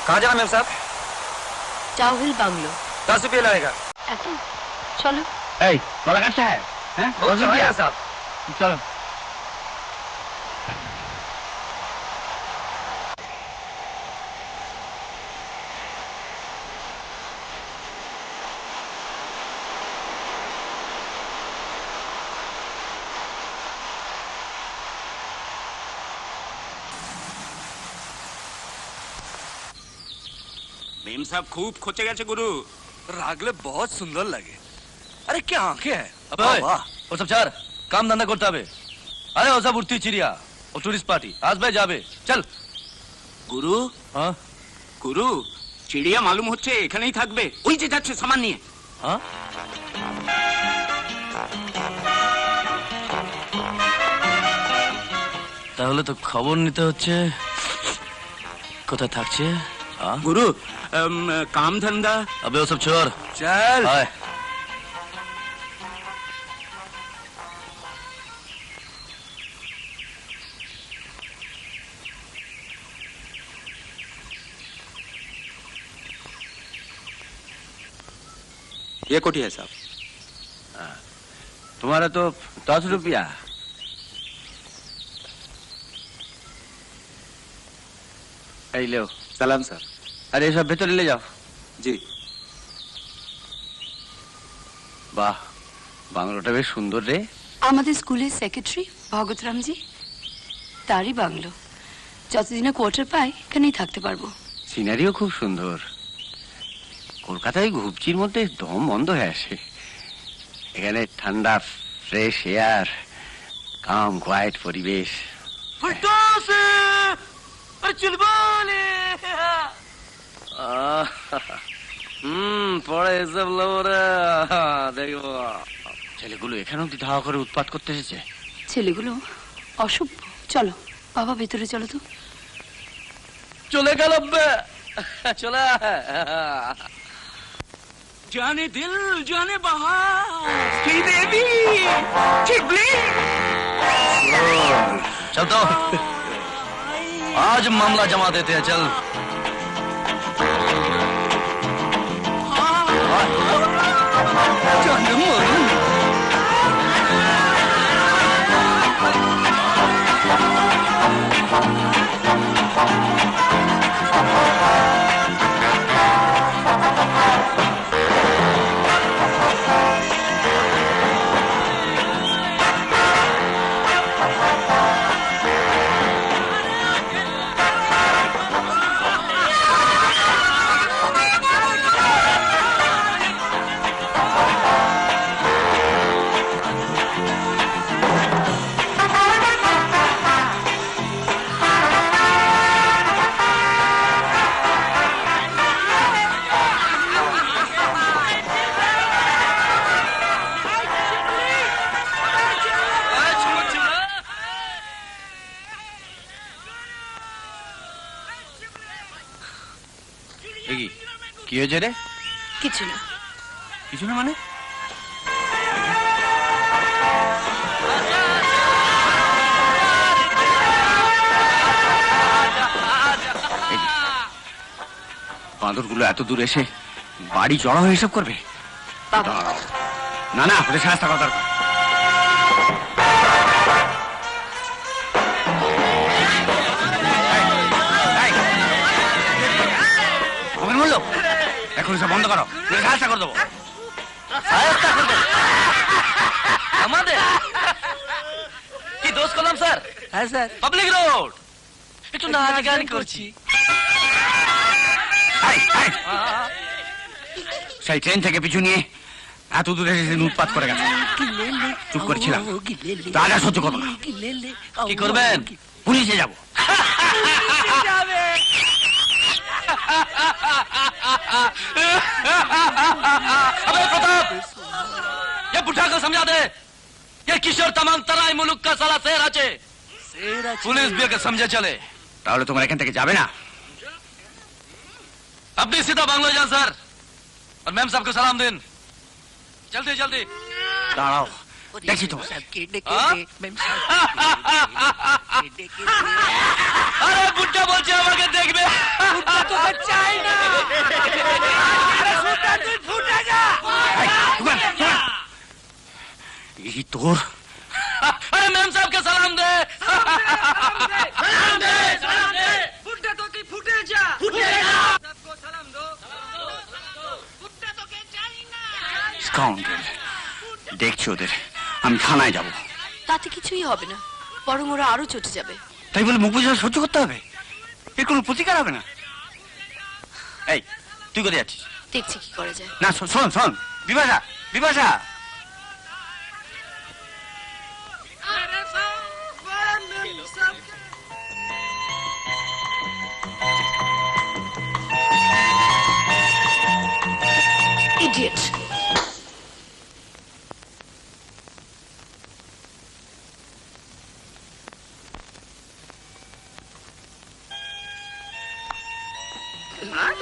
कहाँ जाना मेम साहब? टाउहिल बांग्लो। 10 रुपये लगेगा। चलो। बड़ा खर्चा है? 10 रुपया साहब। चलो। मेम साहब खूब खोचे गए गुरु। रागले बहुत सुंदर लगे। अरे क्या आंखें हैं? अबे वो सब चार काम धंधा करता है। अरे वो सब उड़ती चिड़िया वो टूरिस्ट पार्टी आज भाई जाबे चल गुरु। हाँ गुरु चिड़िया मालूम होच्छे एखानेई থাকবে ওই যে যাচ্ছে সামান নিয়ে। हाँ তাহলে তো খবর নিতে হচ্ছে কোথায় থাকছে। गुरु काम धंधा। अबे वो सब छोड़ चल। ये कोठी है साहब। तुम्हारा तो 10 रुपया। लो सलाम सर। अरे सब भीतर ले जाओ। जी। বাহ বাংলোটা বেশ সুন্দর রে। আমাদের স্কুলের সেক্রেটারি ভগতরামজি তারই বাংলো। যতদিনে কোয়ার্টার পাই এখানেই থাকতে পারবো। সিনারিও খুব সুন্দর। কলকাতায় ঘুপচির মধ্যে দম বন্ধ হয়ে আসে। এখানে ঠান্ডা ফ্রেশ এয়ার কাম কোয়াইট পরিবেশ। পরে এসব লোরা দেখবো ছেলেগুলো এখানে অব্দি ধাওয়া করে উৎপাত করতে এসেছে। ছেলেগুলো অসভ্য। চলো বাবা ভেতরে চলো তো। চলে গেল চলে जाने दिल जाने बहार की बेबी चिबली। चल तो आज मामला जमा देते हैं चल। কি হয়েছে রে? কিছু না। কিছু না মানে? বাঁদরগুলো এত দূর এসে বাড়ি জড়া হয়ে এসব করবে? না না ওদের সাহায্য করা দরকার। এখন সব বন্ধ করো সাহায্য করে দেবো। আমাদের কি দোষ করলাম স্যার? হ্যাঁ স্যার। পাবলিক রোড একটু নাচ গান করছি। সেই ট্রেন থেকে পিছু নিয়ে এত দূরে এসে উৎপাত করে গেছে। চুপ করেছিলাম রাজা সহ্য করবো না। কি করবেন? পুলিশে যাবো। अबे प्रताप ये बुढ़ा को समझा दे ये किशोर तमाम तराई मुल्क का साला शेर আছে पुलिस भी अगर समझे चले। তাহলে তোমরা এখান থেকে যাবে না? अपनी सीधा बांग्लो जान सर और मैम साहब को सलाम दिन। जल्दी जल्दी দাঁড়াও দেখছি তো। আরে বুট্টা বলছে আমাকে দেখবে। চাই না এই তোর अरे मैम साहब के सलाम दे। স্কাউন্ডারেল, দেখছি ওদের, আমি থানায় যাব। তাতে কিছুই হবে না, বরং ওরা আরো চটে যাবে। তাই বলে মুখ বুঝে সহ্য করতে হবে? এর কোনো প্রতিকার হবে না? এই তুই কোথায় যাচ্ছিস? দেখছি কি করা যায়। না শোন শোন, বিপাশা বিপাশা, ইডিয়েট।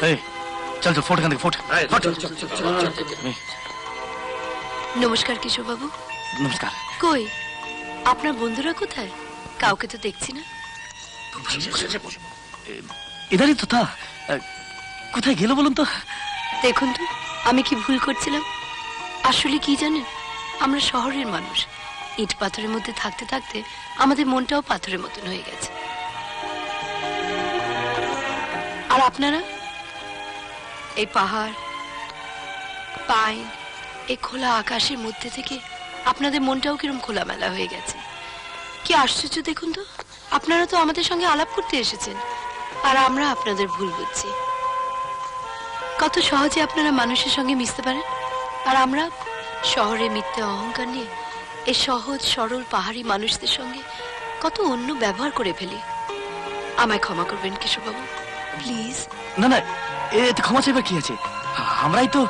এই চল চল ফোট এখান থেকে, ফোট ফোট। নমস্কার কিশোর বাবু। নমস্কার। কই আপনার বন্ধুরা কোথায়? কাউকে তো দেখছি না। ইধারই তো থা। কোথায় গেল বলুন তো? দেখুন তো আমি কি ভুল করছিলাম। আসলে কি জানেন, আমরা শহরের মানুষ, ইট পাথরের মধ্যে থাকতে থাকতে আমাদের মনটাও পাথরের মতন হয়ে গেছে। আর আপনারা এই পাহাড়, পাইন, এই খোলা আকাশের মধ্যে থেকে আপনাদের মনটাও কিরম খোলামেলা হয়ে গেছে। কি আশ্চর্য দেখুন তো, আপনারা তো আমাদের সঙ্গে আলাপ করতে এসেছেন, আর আমরা আপনাদের ভুল বুঝছি। কত সহজে আপনারা মানুষের সঙ্গে মিশতে পারেন, আর আমরা শহরে মিথ্যে অহংকার নিয়ে এই সহজ সরল পাহাড়ি মানুষদের সঙ্গে কত অন্য ব্যবহার করে ফেলি। আমায় ক্ষমা করবেন কিশোরবাবু, প্লিজ। না না, এতে ক্ষমা চাইবার কি আছে? আমরাই তো।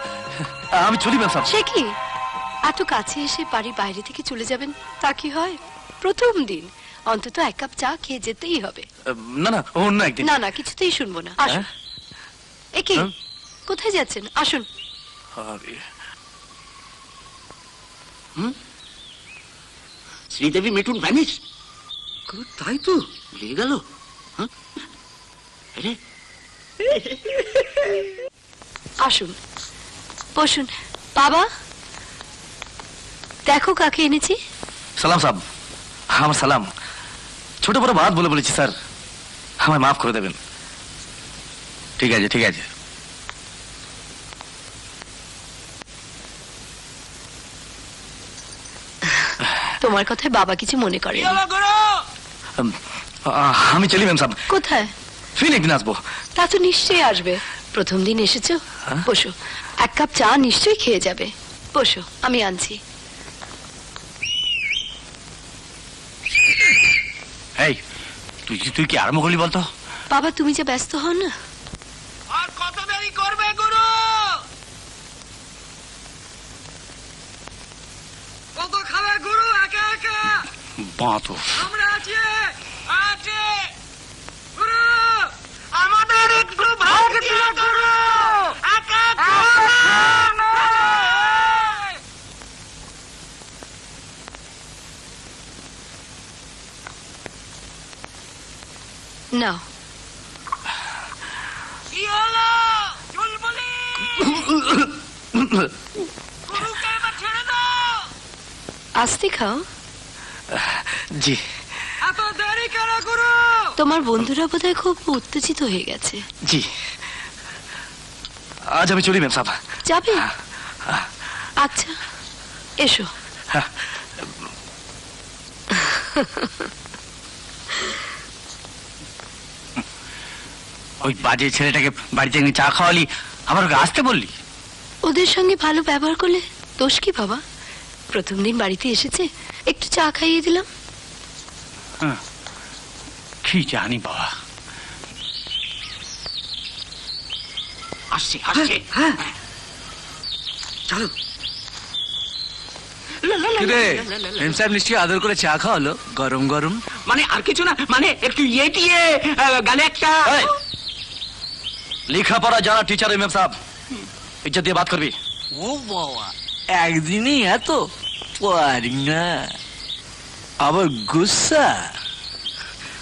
আমি চলি ম্যাম সাহেব। সে কি, এত কাছে এসে বাড়ির বাইরে থেকে চলে যাবেন তা কি হয়? প্রথম দিন অন্তত এক কাপ চা খেয়ে যেতেই হবে। না না, অন্য একদিন। না না, কিছুতেই শুনবো না। আসুন। এ কি, কোথায় যাচ্ছেন? আসুন। শ্রীদেবী মিঠুন ভ্যানিশ। তাই তো ভুলে গেল। আসুন, বসুন। বাবা, দেখো কাকে এনেছি। সালাম সাহেব, আমার সালাম। ছোট বড় বাদ বলে বলেছি স্যার, আমায় মাফ করে দেবেন। ঠিক আছে ঠিক আছে। তোমার কথায় বাবা কিছু মনে করে। আমি চলি ম্যাম সাহেব, কোথায়? ফির একদিন আসবো। তা তো নিশ্চয়ই আসবে, প্রথম দিন এসেছো। বসো, এক কাপ চা নিশ্চয়ই খেয়ে যাবে। বসো, আমি আনছি। এই তুই তুই কি আরম্ভ করলি বলতো? বাবা তুমি যে ব্যস্ত হও না। আর কত দেরি করবে গুরু? কত খাবে গুরু একা একা? বাঁতো আমরা আছি আছি গুরু, আমাদের একটু ভাগ দিও গুরু। একা নাও। কি হলো চুলবুলি? গুরুকে এবার ছেড়ে দাও। আস্তে খাও। জি। এত দেরি কেন গুরু? তোমার বন্ধুরা বোধহয় খুব উত্তেজিত হয়ে গেছে। জি, আজ আমি চলি ম্যাম সাহেব। যাবে? আচ্ছা এসো। ওই বাজে ছেলেটাকে বাড়িতে এনে চা খাওয়ালি, আবার ওকে আসতে বললি? ওদের সঙ্গে ভালো ব্যবহার করলে দোষ কি বাবা? প্রথম দিন বাড়িতে এসেছে, একটু চা খাইয়ে দিলাম। কি জানি বাবা। আসছে আসছে। হ্যাঁ চলো। এম সাহেব নিশ্চয়ই আদর করে চা খাওয়ালো, গরম গরম। মানে আর কিছু না, মানে একটু ইয়ে টিয়ে গালে একটা। লিখা পড়া জানা টিচার ম্যাম সাহেব, ইজ্জত দিয়ে বাত করবি। ও বাবা, একদিনই এত? পারি না আবার গুসা।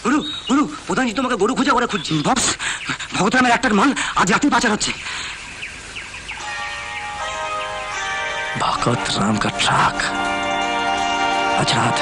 গুরু গুরু, প্রধানজি তোমাকে গরু খোঁজা করে খুঁজছি। বস, ভগতরামের একটার মাল আজ রাতেই পাচার হচ্ছে। भगत राम का ट्रक आज रात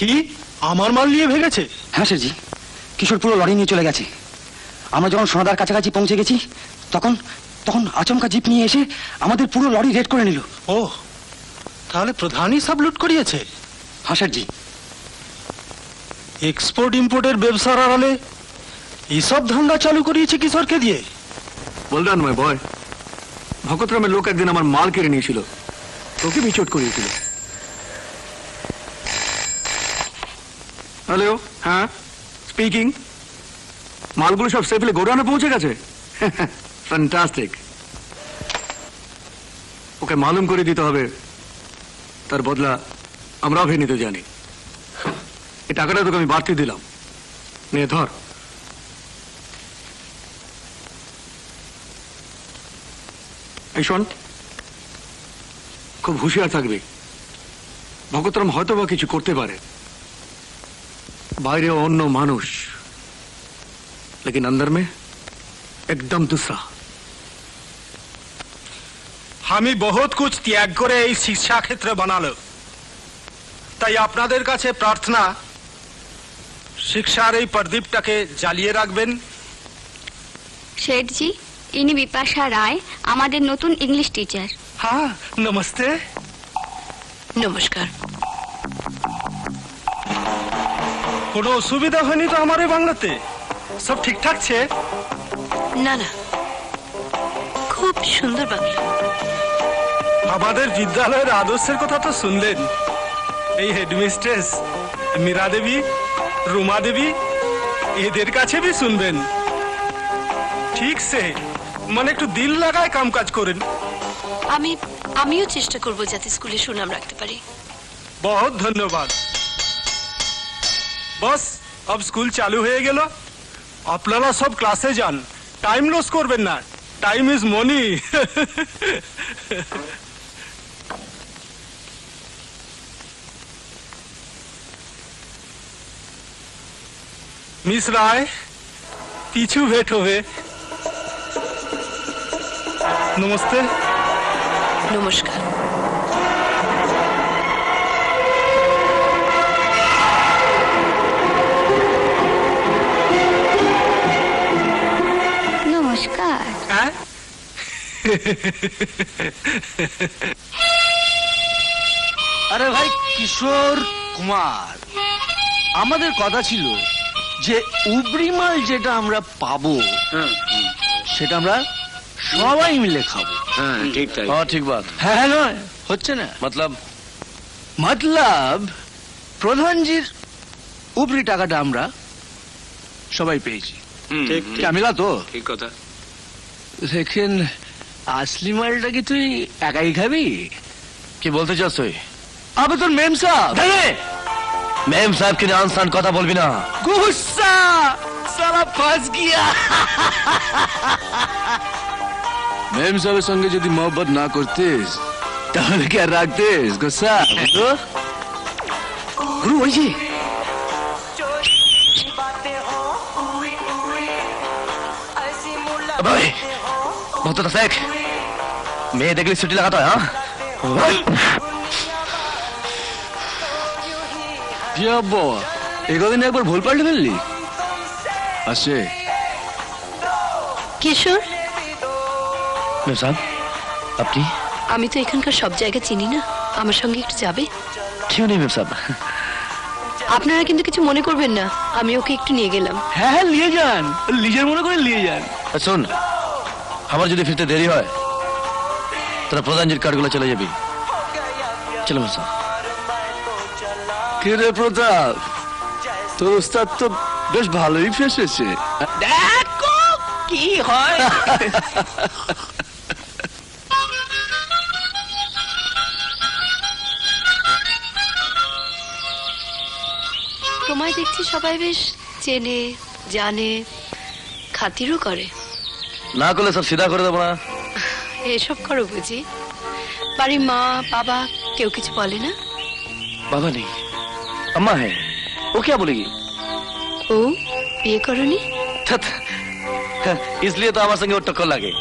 কি আমার মাল নিয়ে ভেগেছে? হ্যাঁ স্যারজি, কিশোর পুরো লরি নিয়ে চলে গেছে। আমরা যখন সোনাদার কাছাকাছি পৌঁছে গেছি তখন তখন আচমকা জিপ নিয়ে এসে আমাদের পুরো লরি রেড করে নিল। ও, তাহলে প্রধানই সব লুট করিয়েছে। হ্যাঁ স্যারজি। এক্সপোর্ট ইম্পোর্টের ব্যবসার আড়ালে এইসব ধান্দা চালু করিয়েছে কিশোরকে দিয়ে। বলরান মাই বয়, ভগতরামের লোক একদিন আমার মাল কেড়ে নিয়েছিল, তোকে বিচট করিয়েছিল। হ্যালো, হ্যাঁ স্পিকিং। মালগুলো সব সেফলি গোডাউনে পৌঁছে গেছে? ফ্যান্টাস্টিক। ওকে মালুম করে দিতে হবে, তার বদলা আমরাও ভেঙে নিতে জানি। এই টাকাটা তোকে আমি বাড়তি দিলাম, নে ধর। এই শোন, খুব হুঁশিয়ার থাকবি। ভগতরাম হয়তো বা কিছু করতে পারে, বাইরে অন্য মানুষ, लेकिन अंदर में एकदम दूसरा। আমি বহুত কুছ ত্যাগ করে এই শিক্ষা ক্ষেত্রে বানালো, তাই আপনাদের কাছে প্রার্থনা, শিক্ষার এই প্রদীপটাকে জ্বালিয়ে রাখবেন। শেঠজি, ইনি বিপাশা রায়, আমাদের নতুন ইংলিশ টিচার। হ্যাঁ, নমস্তে। নমস্কার। কোনো অসুবিধা হয়নি তো আমার এই বাংলাতে? সব ঠিকঠাক ছে? না না, খুব সুন্দর বাংলা। আমাদের বিদ্যালয়ের আদর্শের কথা তো শুনলেন। এই হেডমিস্ট্রেস মীরা দেবী, রুমা দেবী, এদের কাছে भी শুনবেন। ঠিক সে, মানে একটু দিল লাগায় কাম কাজ করেন। আমিও চেষ্টা করব যাতে স্কুলে সুনাম রাখতে পারি। बहुत ধন্যবাদ। বস, अब স্কুল চালু হয়ে গেল, আপনারা সব ক্লাসে যান, টাইম লস করবেন না, টাইম ইজ মানি। মিস রায়, পিছু भेंट হবে। নমস্তে। নমস্কার। নমস্কার। হ্যাঁ, আরে ভাই কিশোর কুমার, আমাদের কথা ছিল যে উবরি মাল যেটা আমরা পাবো সেটা আমরা সবাই মিলে খাবো। হ্যাঁ ঠিক তাই। हाँ ठीक बात। হ্যাঁ হ্যাঁ নয়, হচ্ছে না। मतलब প্রধানজির উপরি টাকাটা আমরা সবাই পেয়েছি। ঠিক क्या मिला तो? ঠিক কথা। लेकिन असली मालটা কি তুই একাই খাবি? কি বলতে চাস তুই? আবে তোর মেম সাহেব, মেম সাহেব কি আনসান কথা বলবি না। গুস্সা সালা ফাঁস গিয়া। মেম সাহেবের সঙ্গে যদি মোহব্বত না করতিস তাহলে কি আর রাখতিস গুস্সা? গুরু, ওই যে अबे बहुत तो देख, मैं देख ली छुट्टी लगाता है। हाँ क्या एक दिन एक बार भूल पड़ मिलली আসছে। কিশোর, মেম সাহেব আপনি? আমি তো এখানকার সব জায়গা চিনি না, আমার সঙ্গে একটু যাবে? क्यों नहीं मेम साहब? আপনারা কিন্তু কিছু মনে করবেন না, আমি ওকে একটু নিয়ে গেলাম। হ্যাঁ হ্যাঁ নিয়ে যান, নিজের মনে করে নিয়ে যান। শোন, আমার যদি ফিরতে দেরি হয় তোরা প্রধানজির কার্ডগুলো চলে যাবি। চলো মেম সাহেব। কে রে প্রতাপ, তোর উস্তাদ তো বেশ ভালোই ফেসেছে। দেখো কি হয়। তোমায় দেখছি সবাই বেশ চেনে জানে, খাতিরও করে। না করলে সব সিধা করে দেবো না। এসব করো বুঝি? বাড়ির মা বাবা কেউ কিছু বলে না? बाबा नहीं, अम्मा है, वो क्या बोलेगी? ও বিয়ে করনি? थत, इसलिए तो हमारे संगे वो टक्कर लगे।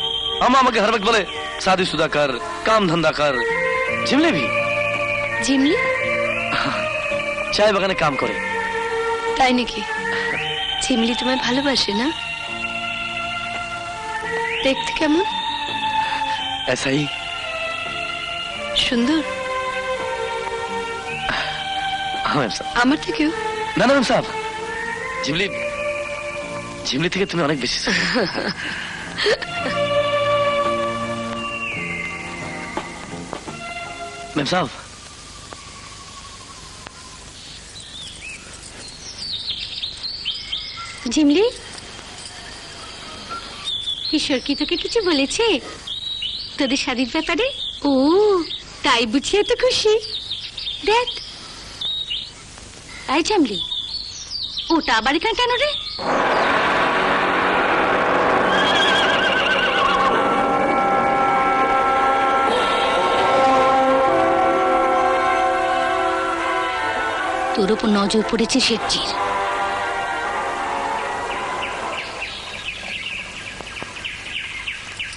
अम्मा আমাকে हर वक्त बोले शादीशुदा कर, काम धंधा कर। जिमले भी জিমলি? चाय बागाने काम करे। তাই নাকি? ঝিমলি তোমায় ভালোবাসে না? দেখতে কেমন? ऐसा ही। সুন্দর? हाँ मैम साहब। আমার থেকেও? ना ना मैम साहब, जिमली जिमली থেকে তুমি অনেক বেশি সুন্দর। मैम साहब, ঝিমলি, কিশোর কি তোকে কিছু বলেছে তোদের শাদীর ব্যাপারে? ও তাই বুঝিয়ে তো খুশি। দেখ এই ঝিমলি, ওটা আবার এখানে কেন রে? তোর ওপর নজর পড়েছে শেঠজির।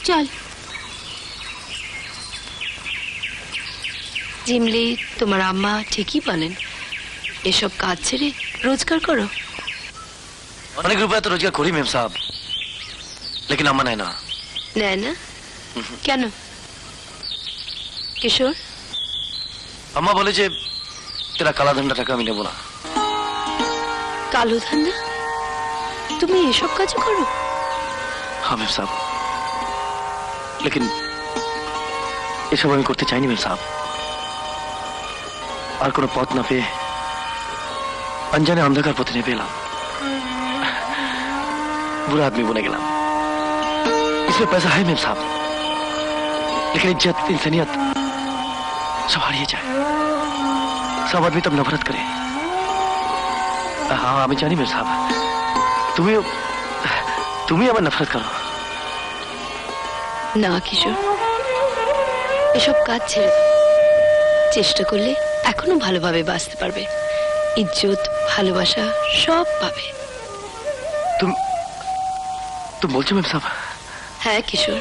চল। জিমলি, তোমার আম্মা ঠিকই বলেন, এসব কাজ ছেড়ে রোজগার করো। অনেক রুপয়া তো রোজগার করি मैम साहब, लेकिन अम्मा नहीं ना। নেয় না? কেন কিশোর? अम्मा बोले जे तेरा काला धंधा টাকা আমি নেব না। কালো ধান্দা? তুমি এসব কাজ করো? हाँ मैम साहब, लेकिन এসব আমি করতে চাইনি मैम साहब। আর কোনো পথ না পেয়ে अनजाने अंधकार पथ ने पेला, बुरा आदमी बने गया। इसमें पैसा है मैम साहब, लेकिन इज्जत इंसानियत सब हारिए जाए। सब आदमी तब नफरत करे। हाँ আমি জানি मैम साहब, তুমি আমার नफरत करो। না কিশোর, এসব কাজ ছেড়ে দাও। চেষ্টা করলে এখনো ভালোভাবে বাঁচতে পারবে, ইজ্জত ভালোবাসা সব পাবে। तुम বলছো मैम साहब? হ্যাঁ কিশোর,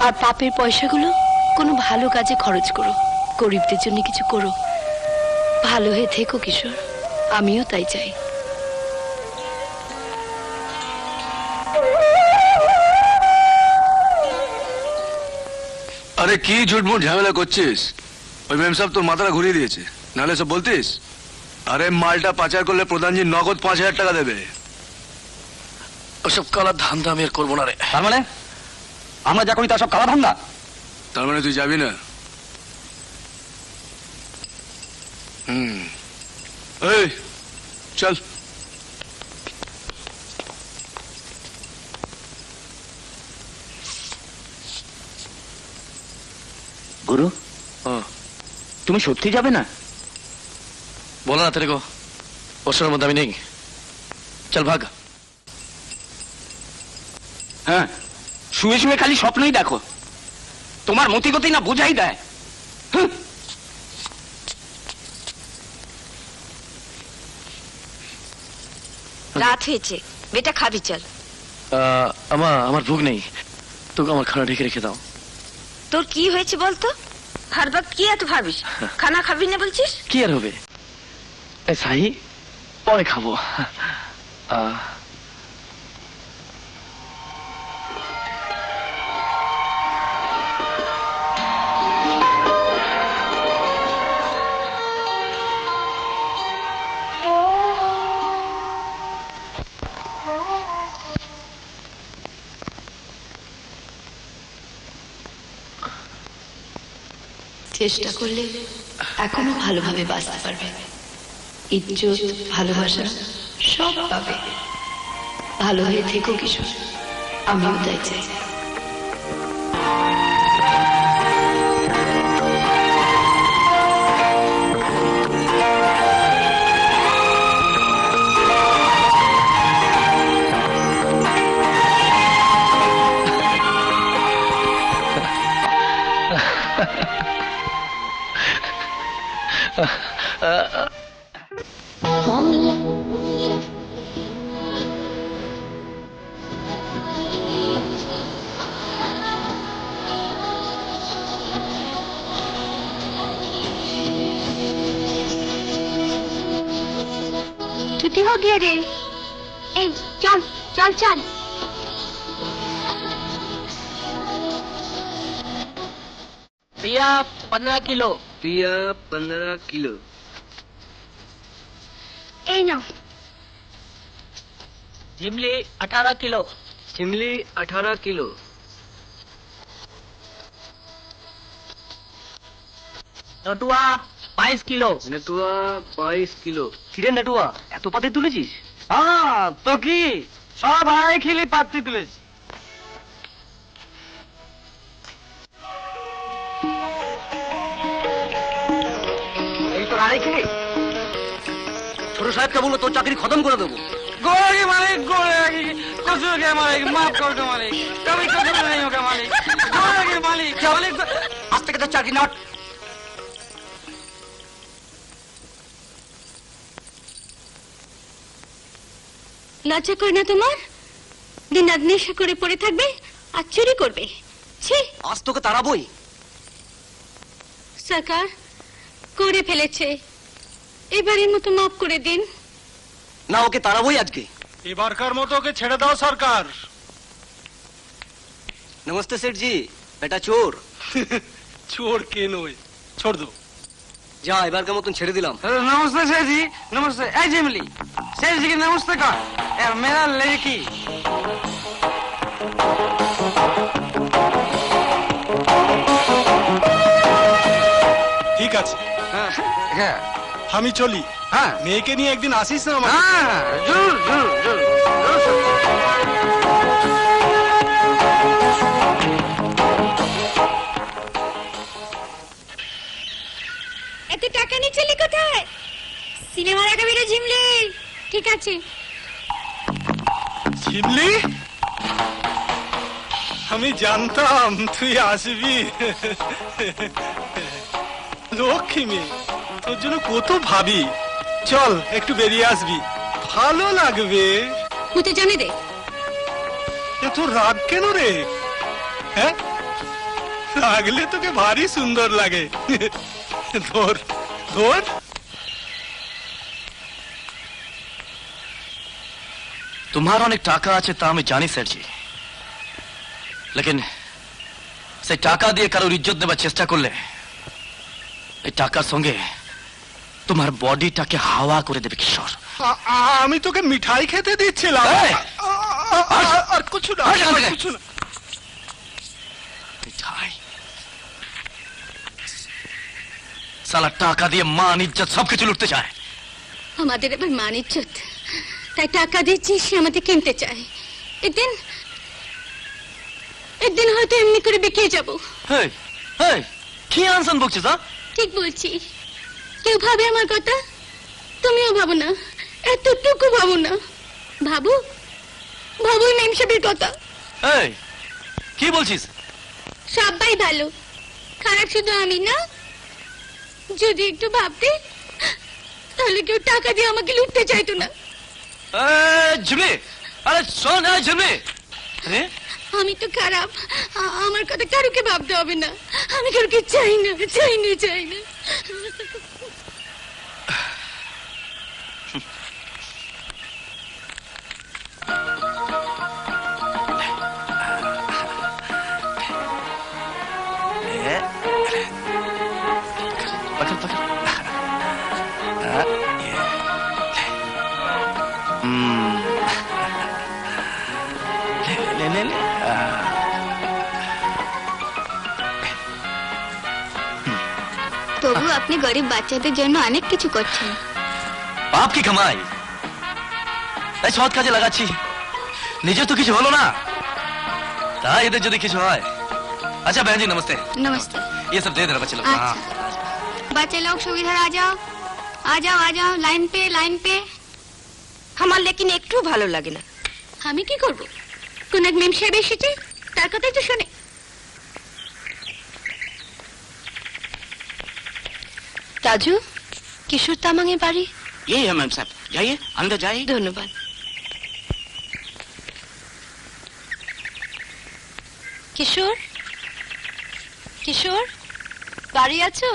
আর পাপের পয়সাগুলো কোনো ভালো কাজে খরচ করো, গরিবদের জন্য কিছু করো, ভালো হয়ে থেকো কিশোর, আমিও তাই চাই। আরে কি ঝুটমুট ঝামেলা করছিস? ওই মেম সাহেব তোর মাথাটা ঘুরিয়ে দিয়েছে, নাহলে সব বলতিস। আরে মালটা পাচার করলে প্রধানজি নগদ 5,000 টাকা দেবে। ওসব কালা ধান্দা আমি আর করবো না রে। তার মানে আমরা যা করি তা সব কালা ধান্দা? তার মানে তুই যাবি না? এই চল। গুরু, তুমি সত্যি যাবে না? बोला ना तेरे को, ওসবের মধ্যে আমি নেই। চল ভাগ। হ্যাঁ, শুয়ে শুয়ে খালি স্বপ্নই দেখো, তোমার মতিগতি না বোঝাই দেয়। রাত হয়েছে, বেটা খাবি চল। আমার ভুক নেই, তোকে আমার খানা ঢেকে রেখে দাও। তোর কি হয়েছে বলতো? হর বক্ত কি এত ভাবিস? খানা খাবি না বলছিস? কি আর হবে, এসাই পরে খাবো। চেষ্টা করলে এখনো ভালোভাবে বাঁচতে পারবে। ইজ্জত, ভালোবাসা সব পাবে। ভালো হয়ে থেকো কিশোর, আমিও তাই চাই। छुट्टी हो गया रे। ए चल चल चल। पिया 15 किलो। पिया 15 किलो। ए ना शिमली 18 किलो। शिमली 18 किलो। नटुआ 22 किलो। नटुआ 22 किलो। কিরে নটুয়া এত পাতে তুলেছিস? হ্যাঁ তো কি সব আড়াই কিলো পাতে তুলেছি। এই তো আড়াই কিলো। ছোট সাহেবকে বললো তোর চাকরি খতম করে দেবো। गोरेगी मालिक गोरेगी कुछ हो गया मालिक माफ कर दो मालिक कभी कुछ भी नहीं होगा मालिक गोरेगी मालिक मालिक আজ থেকে তোর চাকরি নট। লজ্জা করে না তোমার? দিন রাত নেশা করে পড়ে থাকবে আর চুরি করবে। ছি, আজ তোকে তাড়াবই। সরকার করে ফেলেছে, এবারের মতো মাফ করে দিন। না ওকে তাড়াবই আজকে। এবারকার মতো ওকে ছেড়ে দাও সরকার। नमस्ते सेठ जी, बेटा चोर। চোর কে নয়, ছোড় দো। যা এবারকার মতন ছেড়ে দিলাম। नमस्ते सेठ जी नमस्ते ए जिमली सेठ जी की नमस्ते का यार मेरा लड़की ঠিক আছে, हाँ আমি চলি। हाँ মেয়েকে নিয়ে একদিন আসিস না আমার। हाँ जरूर जरूर जरूर जरूर सर। এত টাকা নিয়ে চলি কোথায়? সিনেমা দেখাবি রে ঝিমলি? ঠিক আছে। শিবলি, আমি জানতাম তুই আসবি। লক্ষ্মী মেয়ে, তোর জন্য কত ভাবি। চল একটু বেরিয়ে আসবি, ভালো লাগবে। মুতে জানে দে। এত রাগ কেন রে? হ্যাঁ, রাগলে তোকে ভারী সুন্দর লাগে। ধর ধর। तुम्हारा अनेक टाका আছে তা আমি জানি স্যারজি, लेकिन সেই টাকা দিয়ে কারোর ইজ্জত নেবার চেষ্টা করলে এই টাকার সঙ্গে তোমার বডিটাকে হাওয়া করে দেবে কিশোর। আমি তোকে মিঠাই খেতে দিচ্ছিলাম। এই! আর কিছু না, আর এখান আর থেকে। কিছু না। মিঠাই সালা টাকা দিয়ে মান ইজ্জত সবকিছু লুটতে চায়। আমাদের এবার মান ইজ্জত, তাই টাকা দিচ্ছি সে আমাদের কিনতে চায়। একদিন হয়তো এমনি করে বেঁকে যাব। এই এই কি আনসান বকছিস? ঠিক বলছি, কেউ ভাবে আমার কথা? তুমিও ভাবো না, এতটুকু ভাবো না। ভাবো ভাবো মেম সাহেবের কথা। এই কি বলছিস? সবাই ভালো, খারাপ শুধু আমি না। যদি একটু ভাবতে তাহলে কেউ টাকা দিয়ে আমাকে লুটতে চাইতো না। ঝিমলি, আরে শোন ঝিমলি। আরে আমি তো খারাপ, আমার কথা কারুকে ভাবতে হবে না। আমি কারুকে চাই না চাই না চাই না। पकड़ पकड़। ले ले ले ले। বাবু আপনি গরিব বাচ্চাদের জন্য অনেক কিছু করছেন। বাপ কি কামাই, তাই সৎ কাজে লাগাচ্ছি। নিজে তো কিছু হলো না, তাই এদের যদি কিছু হয়। अच्छा बहन जी नमस्ते। नमस्ते। ये सब दे देना बच्चे लोग। अच्छा। बच्चे लोग सब इधर आ जाओ, आ जाओ, आ जाओ, लाइन पे, लाइन पे। আমার লেকিন একটু ভালো লাগে না। আমি কি করব? কোন এক মেম সাহেব এসেছে, তার কথাই তো শুনে। রাজু, কিশোর তামাংয়ের বাড়ি? यही है मैम साहब, जाइए अंदर जाइए। ধন্যবাদ। কিশোর, কিশোর, বাড়ি আছো?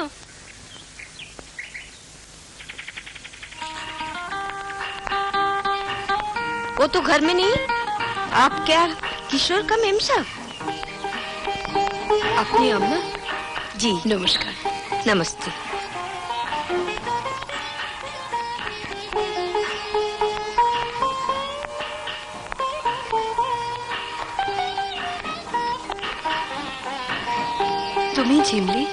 वो तो घर में नहीं। आप क्या किशोर का मेम साहब? अपनी अम्मा जी नमस्कार। नमस्ते। তুমি ঝিমলি?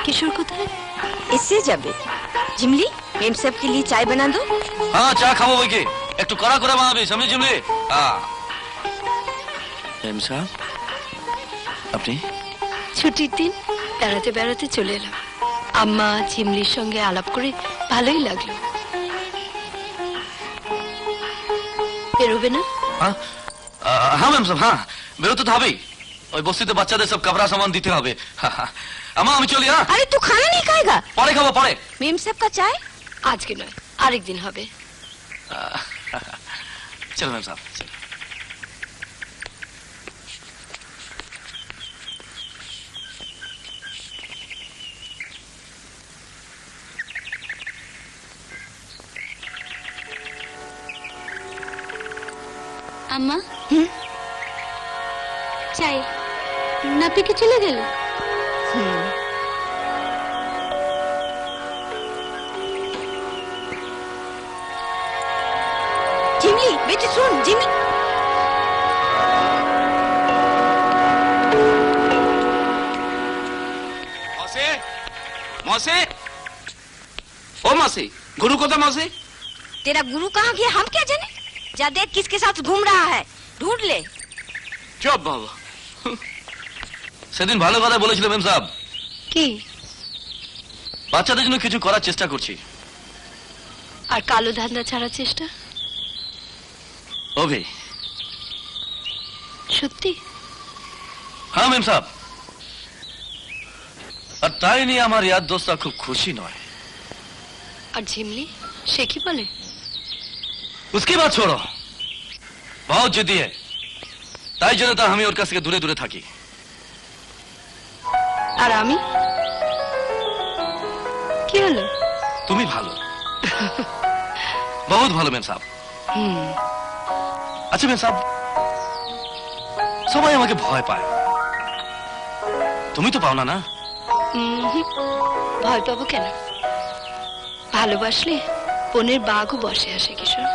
किशोर কোথায়? এসে যাবে। ঝিমলি, মেম সাহেব के लिए चाय बना दो। हाँ चा खाओ भाई के एक तो कड़ा कड़ा वहां भी समझे जिमले। हाँ मेम साहब আপনি? ছুটির দিন বেড়াতে বেড়াতে চলে এলাম। আম্মা ঝিমলির সঙ্গে আলাপ করে ভালোই লাগলো। বেরোবে না? हाँ हाँ मैम साहब, हाँ বেরোতে তো হবেই। ওই বস্তিতে বাচ্চাদের সব কাপড়া সামান দিতে হবে। আমা আমি চলি। হ্যাঁ अरे तू खाना नहीं खाएगा? পরে খাবো পরে। मेम साहब का चाय আজকে নয়, আরেকদিন হবে। चलो मैम साहब चलो। আম্মা চাই না পি কে চলে গেল। जिमली बेटी सुन, जिमली मौसे, मौसे, ओ मौसे, गुरु को तो मौसे। तेरा गुरु कहाँ गया हम क्या जाने? जा देख किसके साथ घूम रहा है, ढूंढ ले। चुप बाबा। সেদিন ভালো কথা বলেছিল মেম সাহেব। কি? বাচ্চাদের জন্য কিছু করার চেষ্টা করছি। আর কালো ধান্দা ছাড়ার চেষ্টা? ও ভি সত্যি? হ্যাঁ মেম সাহেব। আর তাই নিয়ে আমার ইয়ার দোস্তা খুব খুশি নয়। আর ঝিমলি সে কি বলে? उसकी बात छोड़ो, बहुत जिद्दी है, তাই জন্য তো আমি ওর কাছ থেকে দূরে দূরে থাকি। আর আমি কি হলো? তুমি ভালো, बहुत ভালো মেম সাহেব। আচ্ছা মেম সাহেব, সবাই আমাকে ভয় পায়, তুমি তো পাও না? না ভয় পাবো কেন? ভালোবাসলে বনের বাঘও বসে আসে কিশোর।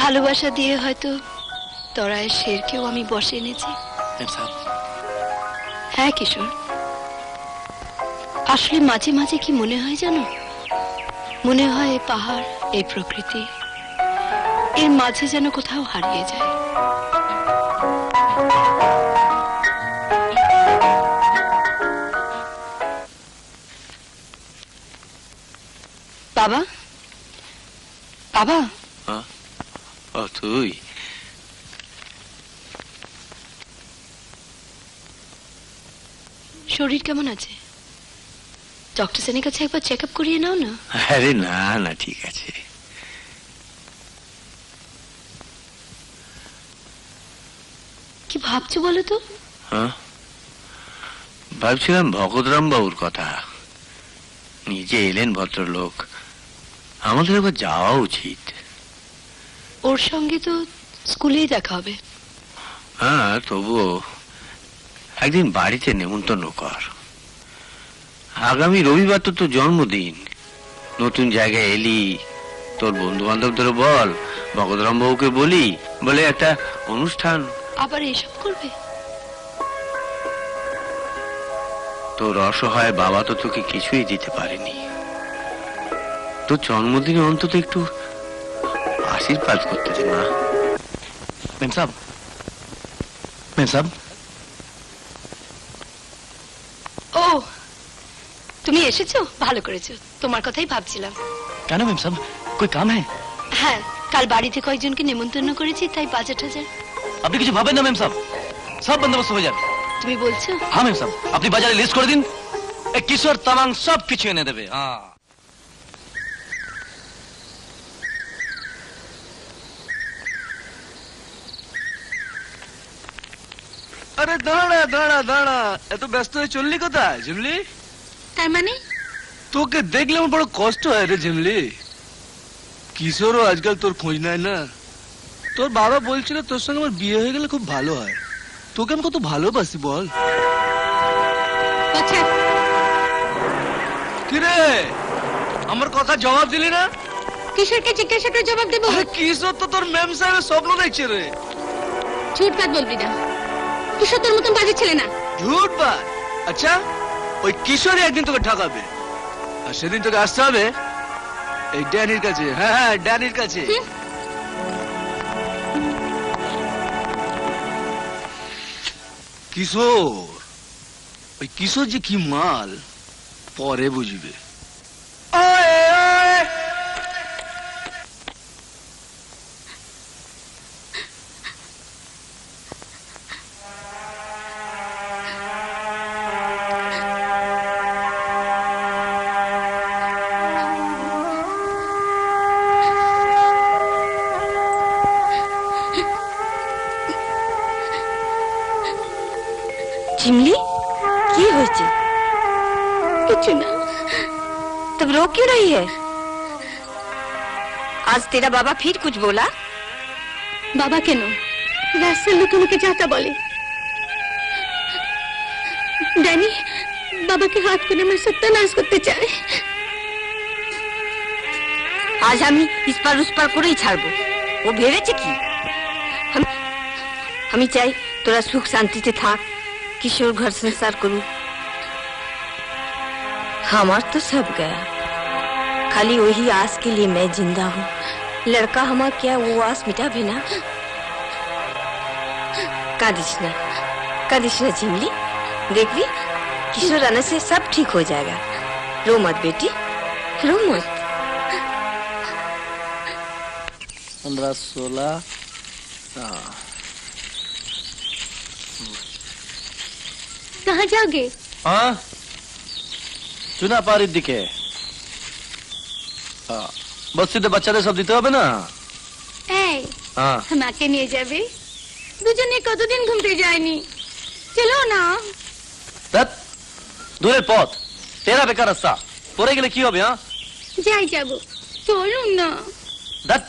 ভালোবাসা দিয়ে হয়তো তরায় শেরকেও আমি বসে এনেছি। মেম সাহেব হ্যাঁ কিশোর, আসলে মাঝে মাঝে কি মনে হয় জানো? মনে হয় এই পাহাড়, এই প্রকৃতি, এর মাঝে যেন কোথাও হারিয়ে যায়। বাবা, বাবা, ও তুই? শরীর কেমন আছে? ডক্টর সেনের কাছে একবার চেক আপ করিয়ে নাও না। আরে না না ঠিক আছে। কি ভাবছো বলো তো? হ্যাঁ ভাবছিলাম ভগতরাম বাবুর কথা। নিজে এলেন ভদ্রলোক, আমাদের একবার যাওয়া উচিত। ওর সঙ্গে তো স্কুলেই দেখা হবে। হ্যাঁ তবুও একদিন বাড়িতে নেমন্তন্ন কর। আগামী রবিবার তো তোর জন্মদিন, নতুন জায়গায় এলি, তোর বন্ধু বান্ধবদের বল, ভগতরাম বাবুকে বলি, বলে একটা অনুষ্ঠান। আবার এসব করবে? তোর অসহায় বাবা তো তোকে কিছুই দিতে পারেনি। তোর জন্মদিনে অন্তত একটু আশীর্বাদ করতে দে মা। মেম সাহেব, মেম সাহেব, ও তুমি এসেছো, ভালো করেছো, তোমার কথাই ভাবছিলাম। কেন মেম সাহেব, কোই কাম হ্যাঁ? হ্যাঁ, কাল বাড়িতে কয়েকজনকে নেমন্তন্ন করেছি, তাই বাজার টাজার। আপনি কিছু ভাবেন না মেম সাহেব, সব বন্দোবস্ত হয়ে যাবে। তুমি বলছো? হ্যাঁ মেম সাহেব, আপনি বাজারে লিস্ট করে দিন, এই কিশোর তামাং সব কিছু এনে দেবে। হ্যাঁ আরে দাঁড়া দাঁড়া দাঁড়া, এত ব্যস্ত হয়ে চললি কোথায় ঝিমলি? তার মানে তোকে দেখলে আমার বড় কষ্ট হয় রে ঝিমলি। কিশোরও আজকাল তোর খোঁজ নেয় না। তোর বাবা বলছিল তোর সঙ্গে আমার বিয়ে হয়ে গেলে খুব ভালো হয়। তোকে আমি কত ভালোবাসি বল। আচ্ছা, কিরে আমার কথা জবাব দিলি না? কিশোরকে জিজ্ঞাসা করে জবাব দেবো? আরে কিশোর তো তোর ম্যাম সাহেবের স্বপ্ন দেখছে রে। ঝুট বাদ বলবি না, কিশোর তোর মতন বাজে ছেলে না। ঝুট বাদ? আচ্ছা, ওই কিশোরই একদিন তোকে ঠকাবে, আর সেদিন তোকে আসতে হবে এই ড্যানির কাছে। হ্যাঁ হ্যাঁ, ড্যানির কাছে। কিশোর, ওই কিশোর যে কি মাল পরে বুঝবে। चिमली की হয়েছে? কিছু না। तब रो क्यों रही है? आज तेरा बाबा फिर कुछ बोला? বাবা কেন রাস্তার লোক আমাকে যাতা বলে? ড্যানি বাবাকে হাত করে আমার সত্যানাশ করতে চায়। আজ আমি ইস্পার উস্পার করেই ছাড়বো। ও ভেবেছে কি আমি চাই তোরা সুখ শান্তিতে থাক, किशोर घर संसार करूं। हमार तो सब गया, खाली वही आस के लिए मैं जिंदा हूँ। लड़का हमार क्या वो आस मिटा भी ना? कादिशना चिमली, देख भी किशोर आने से सब ठीक हो जाएगा। रो मत बेटी, रो मत। 15, 16 कहाँ जाओगे? हाँ, चुना पारिर दिखे। বস্তিতে বাচ্চাদের সব দিতে হবে না? এই হ্যাঁ, আমাকে নিয়ে যাবে? দুজনে কতদিন ঘুরতে যায়নি, চলো না। ধ্যাৎ, দূরের পথ, তেরা বেকার রাস্তা, পরে গেলে কি হবে? হ্যাঁ যাই যাবো, চলো না। ধ্যাৎ,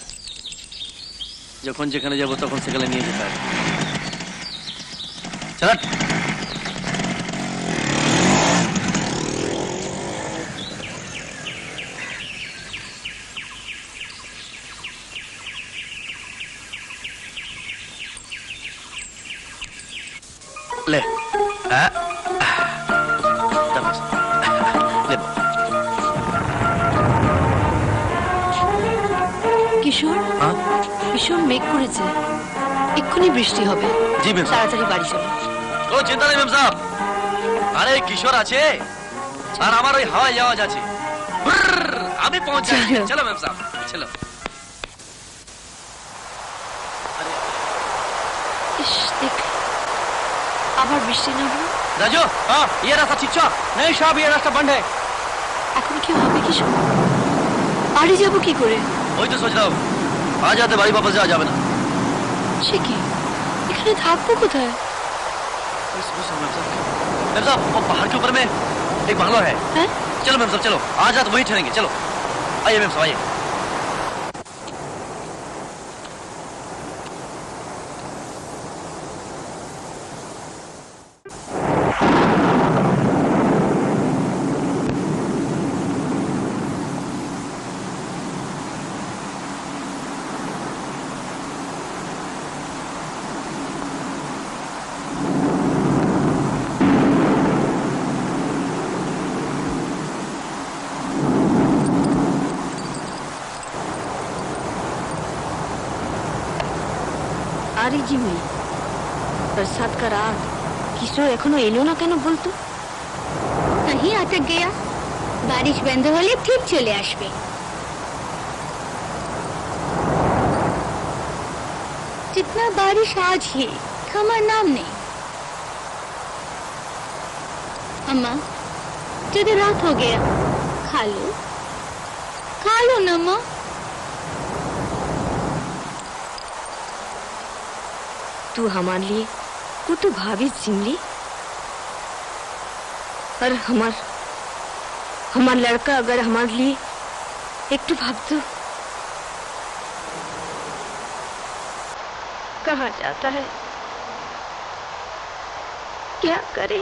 যখন যেখানে যাবো তখন সেখানে নিয়ে যেতে হবে। চল ले কিশোর, কিশোর মেঘ করেছে, এক্ষুনি বৃষ্টি হবে। জি ম্যাম, তাড়াতাড়ি বাড়ি চলো। ও চিন্তা নেই ম্যাম সাহেব, আরে কিশোর আছে আর আমার ওই হাওয়ায় যাওয়া আছে, আমি পৌঁছ যাচ্ছি। চলো ম্যাম সাহেব, চলো। ইস, দেখ আবার বৃষ্টি নামলো। রাজু, हाँ ये रास्ता ठीक है नहीं साहब, ये रास्ता बंद है। এখন কি হবে কিশোর? বাড়ি যাবো কি করে? ওই তো सोच रहा हूँ, आज आते बाड़ी वापस যাওয়া যাবে না। সে কি, এখানে থাকবো কোথায়? मैम साहब, वो पहाड़ के ऊपर में एक बंगलो है। হ্যাঁ, चलो मैम साहब, चलो आज रात वहीं ठहरेंगे। चलो आइए मैम साहब, आइए। আরে জিমি, बरसात का रात किशोर এখনো এলো না কেন বলতো? कहीं अटक गया। बारिश बंद হলে ঠিক চলে আসবে। जितना बारिश आज है थमार नाम नहीं। अम्मा যদি रात हो गया खा लो ना अम्मा। तू हमारे लिए कुछ भाभी सिमली और हमार लड़का अगर हमारे लिए एक तो भाग तो कहाँ जाता है, क्या करे?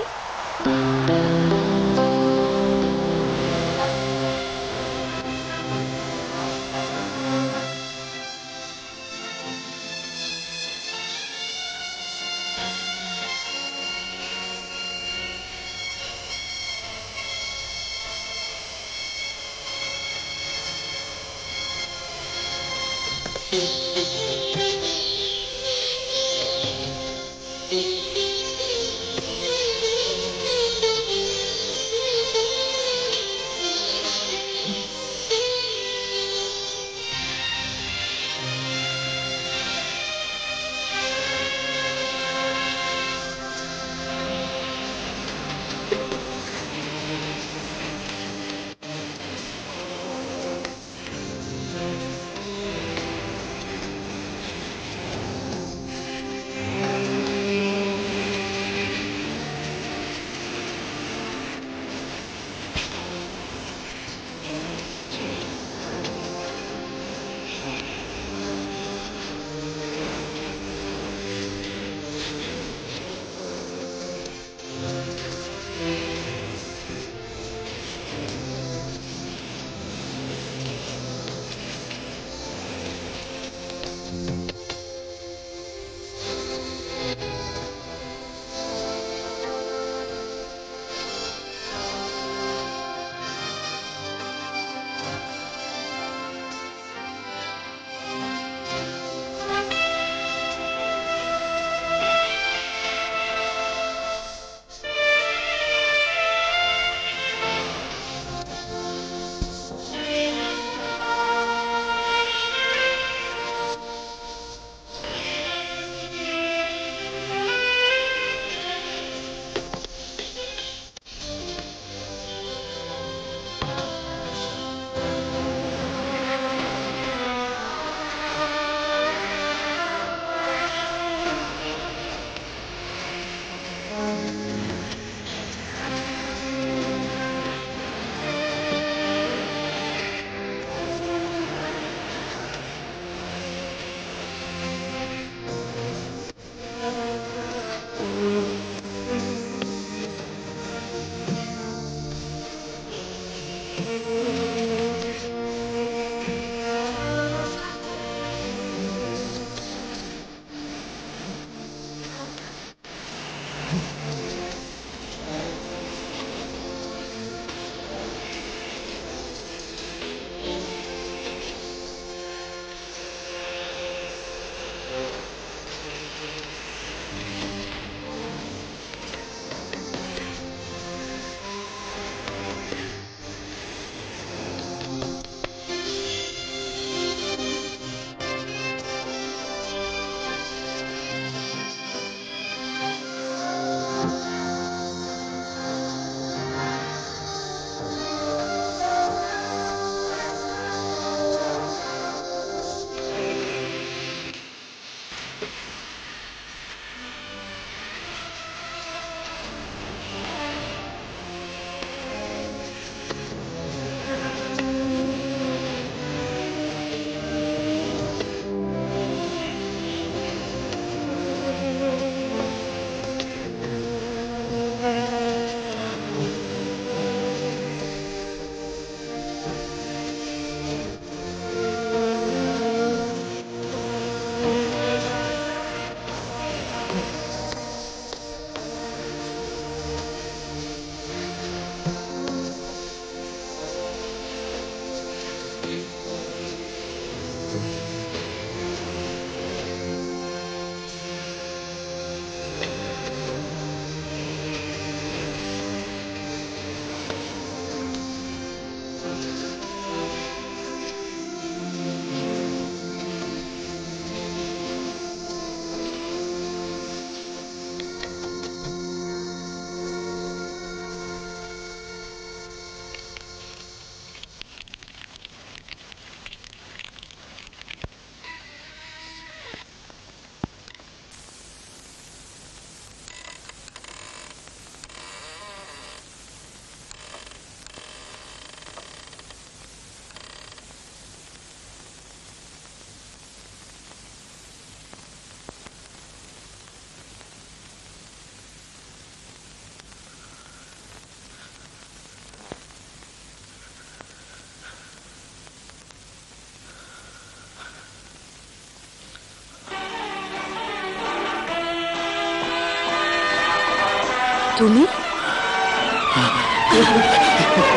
তুমি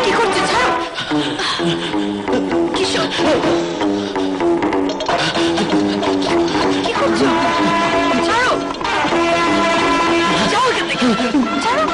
কি করছো? ছাড়ো কিশোর, কি করছো? ছাড়ো, যাও এখান থেকে, ছাড়ো।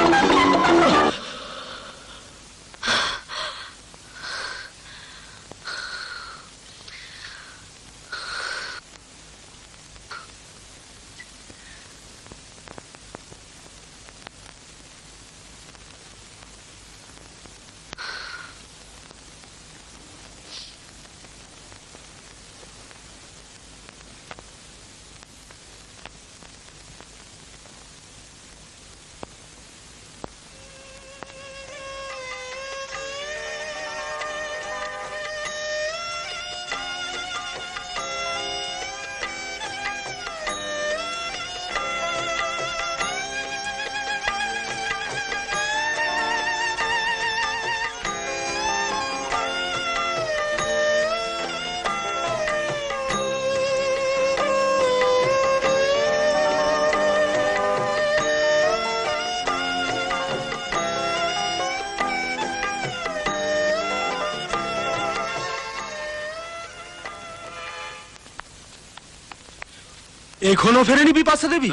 এখনো ফেরেনি বিপাশা দেবী?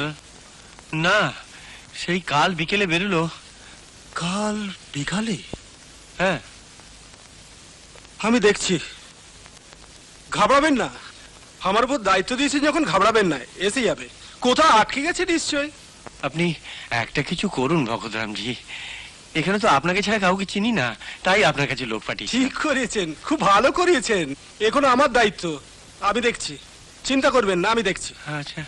না, সেই কাল বিকেলে বেরোলো। কাল বিকালে? হ্যাঁ। আমি দেখছি, ঘাবড়াবেন না। আমার উপর দায়িত্ব দিয়েছেন যখন ঘাবড়াবেন না, এসে যাবে। কোথাও আটকে গেছে নিশ্চয়। আপনি একটা কিছু করুন ভগতরামজি, এখানে তো আপনাকে ছাড়া কাউকে চিনি না, তাই আপনার কাছে লোক পাঠিয়েছি। ঠিক করেছেন, খুব ভালো করিয়েছেন। এখন আমার দায়িত্ব, আমি দেখছি। চিন্তা করবেন না, আমি দেখছি। আচ্ছা।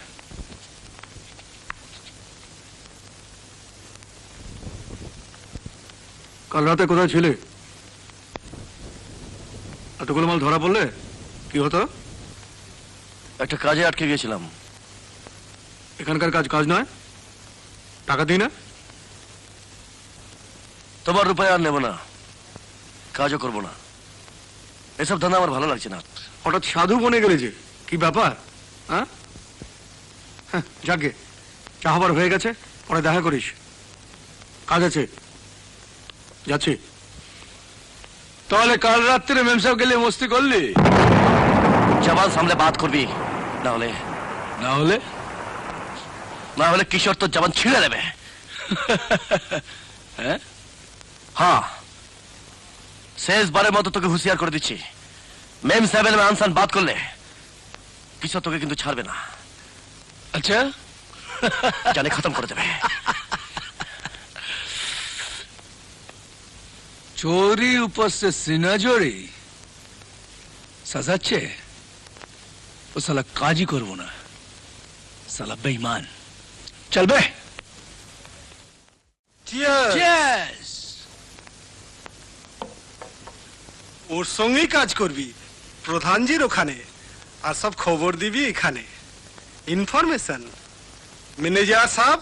কাল রাতে কোথায় ছিলে? এতগুলো মাল ধরা পড়লে কি হতো? একটা কাজে আটকে গেছিলাম। এখানকার কাজ কাজ নয়, টাকা দিই না। তোমার রূপায় আর নেব না, কাজও করবো না। এসব ধান্দা আমার ভালো লাগছে না। হঠাৎ সাধু বনে গেলে যে, কি ব্যাপার? হ্যাঁ, যাকে চা খাবার হয়ে গেছে, পরে দেখা করিস। কাজ আছে, যাচ্ছি। তাহলে কাল রাত্রে মেম সাহেব গেলে মস্তি করলি? জবান সামলে বাত করবি, না হলে না হলে না হলে কিশোর তোর জবান ছিঁড়ে দেবে। হ্যাঁ, হ্যাঁ, শেষবারের মতো তোকে হুঁশিয়ার করে দিচ্ছি, মেম সাহেবের নামে আনসান বাত করলে কিশোর তোকে কিন্তু ছাড়বে না। আচ্ছা, জানে খতম করে দেবে। চোরি উপর সে সিনা জোড়ি সাজাচ্ছে, ও সালা কাজই করবো না, সালা বেঈমান। চল বে। Cheers! ওর সঙ্গেই কাজ করবি, প্রধানজির ওখানে, আর সব খবর দিবি এখানে। ইনফরমেশন। ম্যানেজার সাহেব,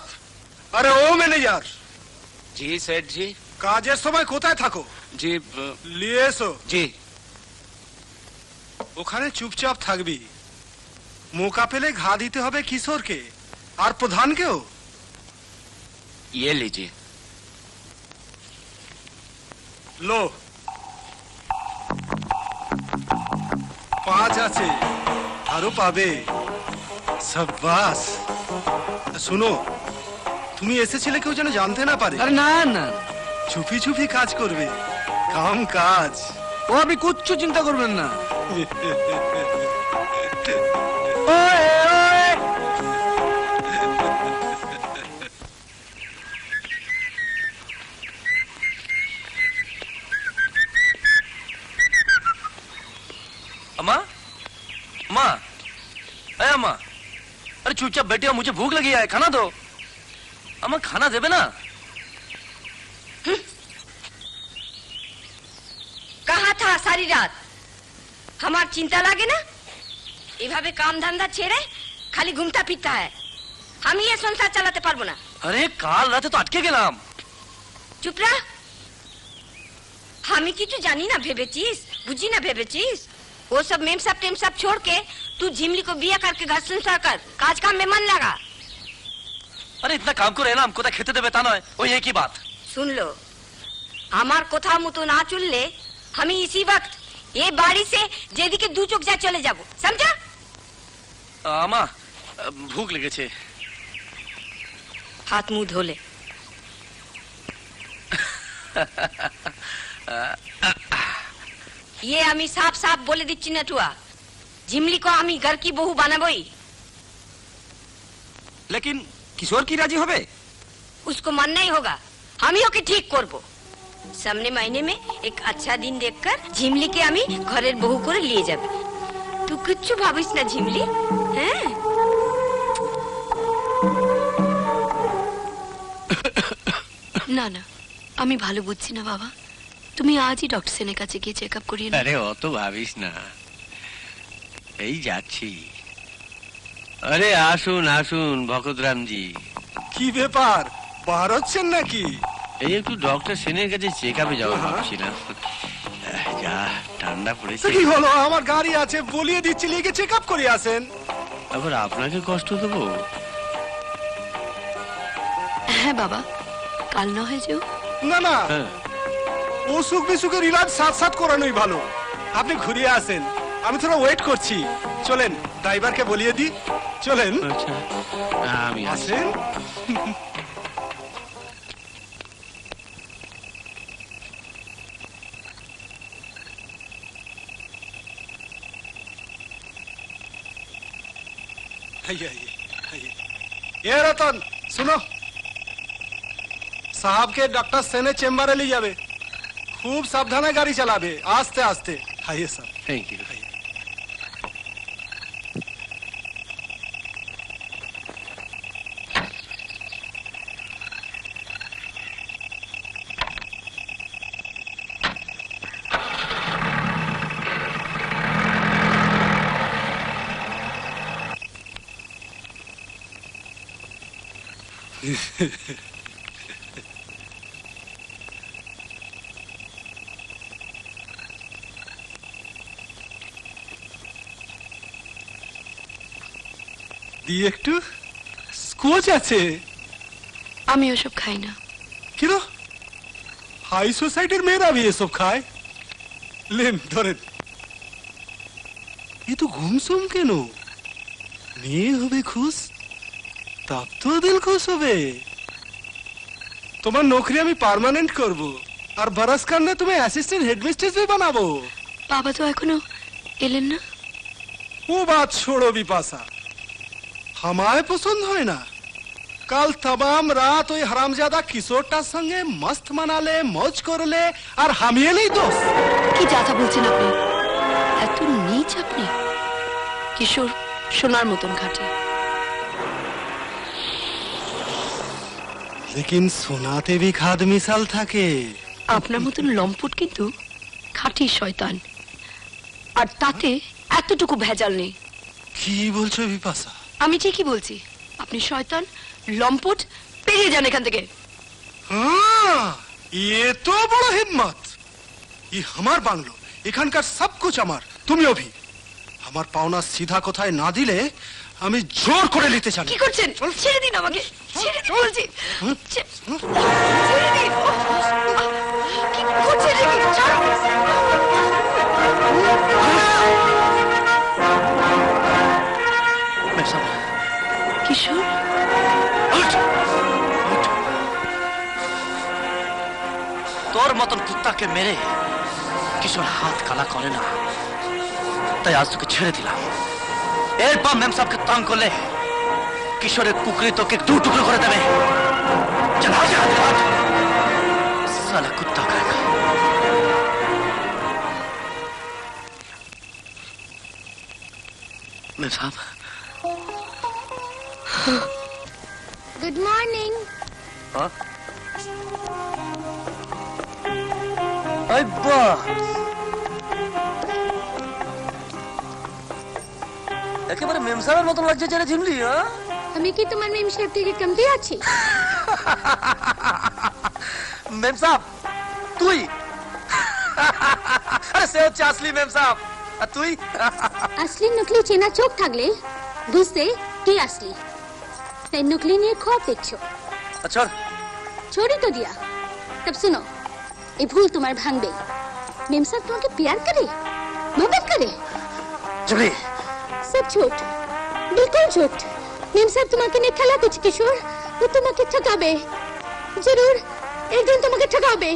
আরে ও ম্যানেজার, जी सेठ जी। কাজের সময় কোথায় থাকো? जी নিয়ে এসো। जी। ওখানে চুপচাপ থাকবি। মৌকা পেলে ঘা দিতে হবে কিশোরকে আর প্রধানকেও। ये लीजिए। লো, 5 আছে, আরো পাবে। সাব্বাস। শুনো, তুমি এসেছিলে কেউ যেন জানতে না পারে। আরে না না, চুপি চুপি কাজ করবে, কাম কাজ। ও আপনি কিচ্ছু চিন্তা করবেন না। अम्मा, अम्मा, अरे अम्मा, अरे चुपचाप बैठी हो, मुझे भूख लगी है, खाना दो। अम्मा खाना देवे ना। कहाँ था सारी रात? हमार चिंता लागे ना? এভাবে কাম ধান্দা ছেড়ে খালি ঘুমটা ফিরতে হয়। আমি এই সংসার চালাতে পারবো না। अरे काल रात तो अटके गेलाम। চুপ রা। আমি কিছু জানি না ভেবেছিস, বুঝি না ভেবেছিস। वो सब मेम साहब टेम साहब छोड़ के तू झिमली को बिया करके घर संसार कर, काज काम में मन लगा। আরে ইতনা কাম করে এলাম, কোথায় খেতে দেবে তা নয়, ওই একই বাত। सुन लो আমার কথা মতো না চললে আমি इसी वक्त এই বাড়ি से যেদিকে দু চোখ যা চলে যাব समझा? আমা ভুক লেগেছে। হাত মুখ ধোলে। ये আমি সাফ সাফ বলে দিচ্ছি নটুয়া, ঝিমলি को আমি घर की बहू বানাবই। लेकिन किशोर की राजी होबे? उसको मानना ही होगा, हम ही ओके ठीक करबो। सामने महीने में एक अच्छा दिन देखकर झिमली के আমি ঘরের বহু করে নিয়ে যাবে। তুই কিচ্ছু ভাবিস না ঝিমলি, হ্যাঁ? না না, আমি ভালো বুঝছি না বাবা। তুমি আজই ডক্টর সেনের কাছে গিয়ে চেক আপ করিয়ে নাও। আরে অত ভাবিস না, এই যাচ্ছি। আরে আসুন আসুন ভকতরামজি। কি ব্যাপার, বার হচ্ছেন নাকি? এই একটু ডক্টর সেনের কাছে চেক আপে যাওয়া ভাবছিলাম। যা ঠান্ডা পড়েছে। কি হলো, আমার গাড়ি আছে, বলিয়ে দিচ্ছি, লিগে চেক আপ করে আসেন। আবার আপনাকে কষ্ট দেবো? হ্যাঁ বাবা, কাল না হয়ে যেও। না না, হ্যাঁ অসুখ বিসুখের ইলাজ সাথ সাথ করানোই ভালো। আপনি ঘুরিয়ে আসেন, আমি থোড়া ওয়েট করছি। চলেন, ড্রাইভারকে বলিয়ে দি। চলেন, আচ্ছা আমি আসি। আসেন। এ রতন শুনো, সাহাবকে ডক্টর সেনের চেম্বারে নিয়ে যাবে। খুব সাবধানে গাড়ি চালাবে, আস্তে আস্তে। হাইয়ে স্যার। Thank you. দিয়ে একটু স্কোচ আছে। আমি ওসব খাই না। কেন? হাই সোসাইটির মেয়েরা भी এসব খায়। লেন ধরেন। এ তো ঘুমসুম কেন? মেয়ে হবে খুশ, তব তো দিল খুশ হবে। তোমার নৌকরি আমি পার্মানেন্ট করব, আর বরস করলে তুমি অ্যাসিস্ট্যান্ট হেডমিস্ট্রেস भी বানাবো। বাবা তো এখনো এলেন না। वो बात छोड़ो बिपाशा, हमारे पसंद হয় না। কাল तमाम रात ওই হারামজাদা কিশোরটার সঙ্গে মস্ত মানালে, মौज করলে, আর হামিয়ে নেই দোষ। কি যাতা বলছেন আপনি? এত নীচ আপনি? কিশোর সোনার মতন খাঁটি। लेकिन সোনাতে भी খাদ মিশাল থাকে। আপনার মতন লম্পট কিন্তু খাঁটি শয়তান, আর তাতে এতটুকু ভেজাল নেই। কি বলছো বিপাশা? আমি ঠিকই বলছি, আপনি শয়তান, লম্পট, বেরিয়ে যান এখান থেকে। हाँ, ये तो बड़ा हिम्मत। ये हमार बांग्लो, এখানকার সব कुछ আমার, তুমিও भी। আমার পাওনা সিধা কোথায় না দিলে আমি জোর করে নিতে চাই। কি করছেন? ছেড়ে দিন আমাকে, ছেড়ে দিন বলছি। ছেড়ে দিন। কি করছেন এগুলো? ছাড়ুন। কিশোর, তোর মতন কুত্তাকে মেরে কিশোর হাত কালা করে না, তাই আজ তোকে ছেড়ে দিলাম। এরপর মেম সাহেবকে তং করলে কিশোরের কুকরি তোকে দু টুকরো করে দেবে। চল হাট, হাট, হাট। साला कुत्ता खाएगा। मेम साहब, गुड मॉर्निंग। अब्बा একেবারে মেম সাহেবের মতো লাগছে ছেড়ে ঝিমলি। আমি কি তোমার মেম সাহেব থেকে কমতি আছি? মেম সাহেব তুই? আরে সে হচ্ছে আসলি মেম সাহেব, আর তুই? আসলি নকলি চেনা চোখ থাকলে বুঝতে কি আসলি। नकली ने ख्वाब देखो। अच्छा छोड़ी तो दिया। तब सुनो, ये भूल तुम्हारे भांग गई। मेम साहब तुम्हें प्यार करे, मोहब्बत करे। जुबली सब झूठ, बिल्कुल झूठ। मेम साहब तुम्हें ने खला कुछ किशोर, वो तुम्हें ठगाबे। जरूर एक दिन तुम्हें ठगाबे।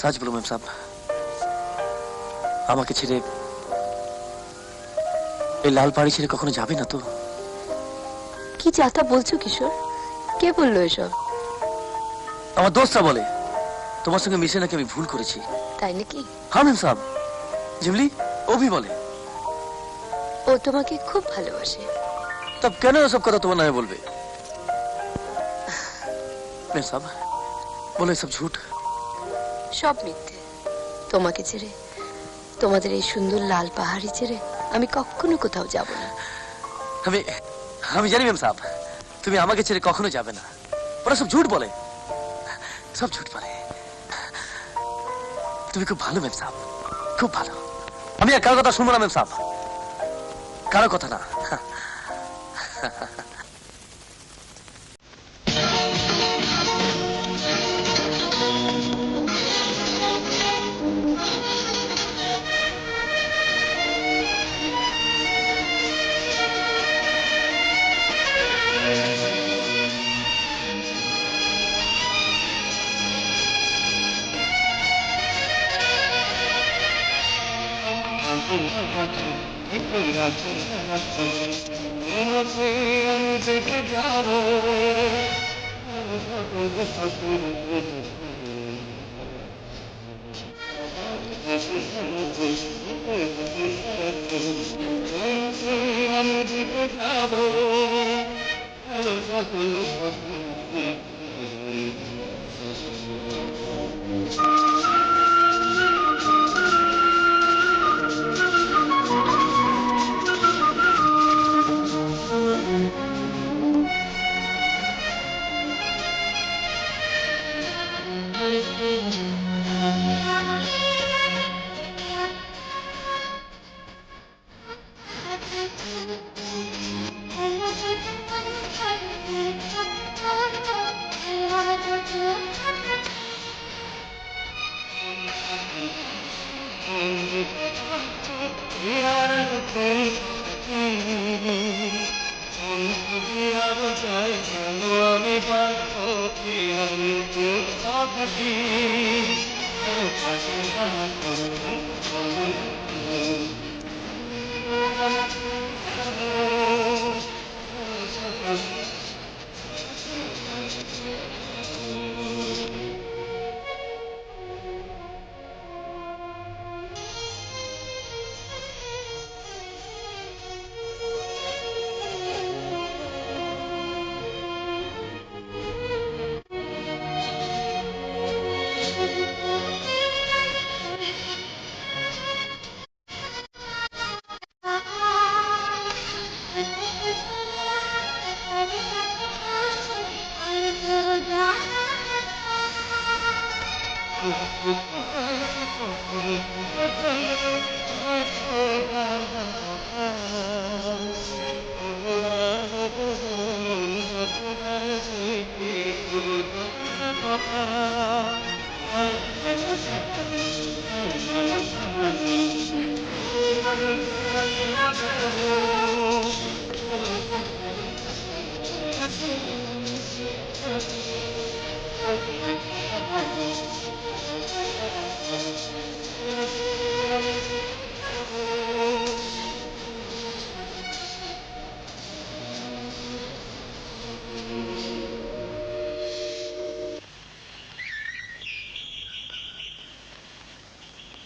সাজ বলো ম্যাম সাহেব, আমাকে ছেড়ে এই লাল পাড়ি ছেড়ে কখনো যাবে না তো? কি যাতা বলছো কিশোর? কে বললো এসব? আমার দোস্তরা বলে তোমার সঙ্গে মিশে নাকি আমি ভুল করেছি। তাই নাকি? হ্যাঁ ম্যাম সাহেব, জিমলি ও भी বলে। ও তোমাকে খুব ভালোবাসে। তব কেন এসব কথা তোমার নামে বলবে? ম্যাম সাহেব বলো এসব ঝুট। সব মিথ্যে। তোমাকে ছেড়ে, তোমাদের এই সুন্দর লাল পাহাড়ি ছেড়ে আমি কখনো কোথাও যাব না। আমি জানি ম্যাম সাহেব, তুমি আমাকে ছেড়ে কখনো যাবে না। ওরা সব ঝুট বলে, সব ঝুট বলে। তুমি খুব ভালো ম্যাম সাহেব, খুব ভালো। আমি আর কারো কথা শুনবো না ম্যাম সাহেব, কারো কথা না।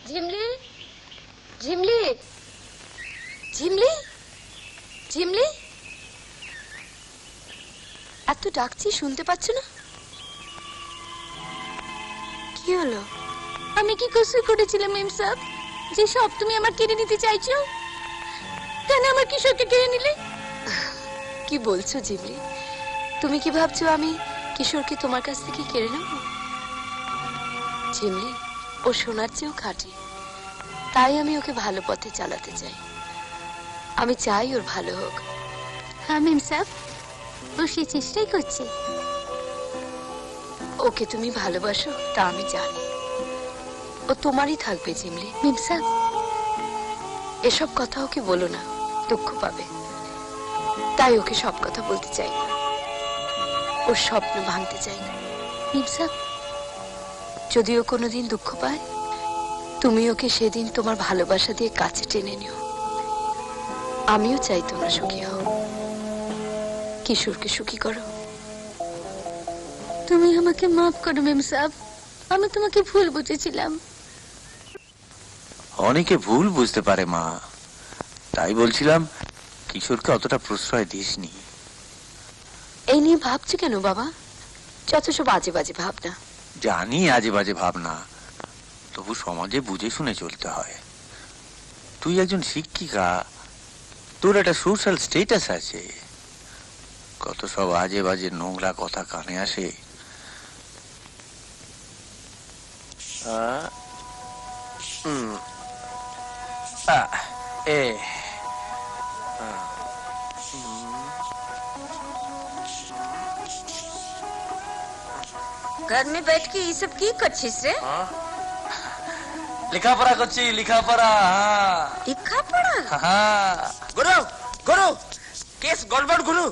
झिमली, झिमली, झिमली, झिमली, এত ডাকছি শুনতে পাচ্ছ না? কি হলো? আমি কি কসুর করেছিলাম মেম সাহেব? যে সব তুমি আমার কেড়ে নিতে চাইছো? কেন আমার কিশোরকে কেড়ে নিলে? কি বলছো জিমলি? তুমি কি ভাবছো আমি কিশোরকে তোমার কাছ থেকে কেড়ে নেব? জিমলি, ও সোনার চেয়েও খাঁটি, তাই আমি ওকে ভালো পথে চালাতে চাই। আমি চাই ওর ভালো হোক। হ্যাঁ মেম সাহেব, ও সে চেষ্টাই করছে। ওকে তুমি ভালোবাসো তা আমি জানি। ও তোমারই থাকবে জিমলি। মেম সাহেব, এসব কথা ওকে বলো না, দুঃখ পাবে। তাই ওকে সব কথা বলতে চাই না, ওর স্বপ্ন ভাঙতে চাই না। মেম সাহেব, যদি ও কোনোদিন দুঃখ পায়, তুমি ওকে সেদিন তোমার ভালোবাসা দিয়ে কাছে টেনে নিও। আমিও চাই তোমরা সুখী হও। কিশোরকে সুখী করো। তুমি আমাকে মাফ করো মেম সাহেব, আমি তোমাকে ভুল বুঝেছিলাম। অনেকে ভুল বুঝতে পারে মা, তাই বলছিলাম কিশোরকে অতটা প্রশ্রয় দিসনি। এই নিয়ে ভাবছো কেন বাবা? যত সব আজে বাজে ভাবনা। জানি আজে বাজে ভাবনা, তবু সমাজে বুঝে শুনে চলতে হয়। তুই একজন শিক্ষিকা, তোর একটা সোশ্যাল স্ট্যাটাস আছে। কত সব আজে বাজে নোংরা কথা কানে আসে। घर में बैठ के ये सब की करछिस रे? লেখাপড়া করছি, লেখাপড়া। लिखा पढ़ा? হ্যাঁ। গুরু গুরু কেস গড়বড় গুরু।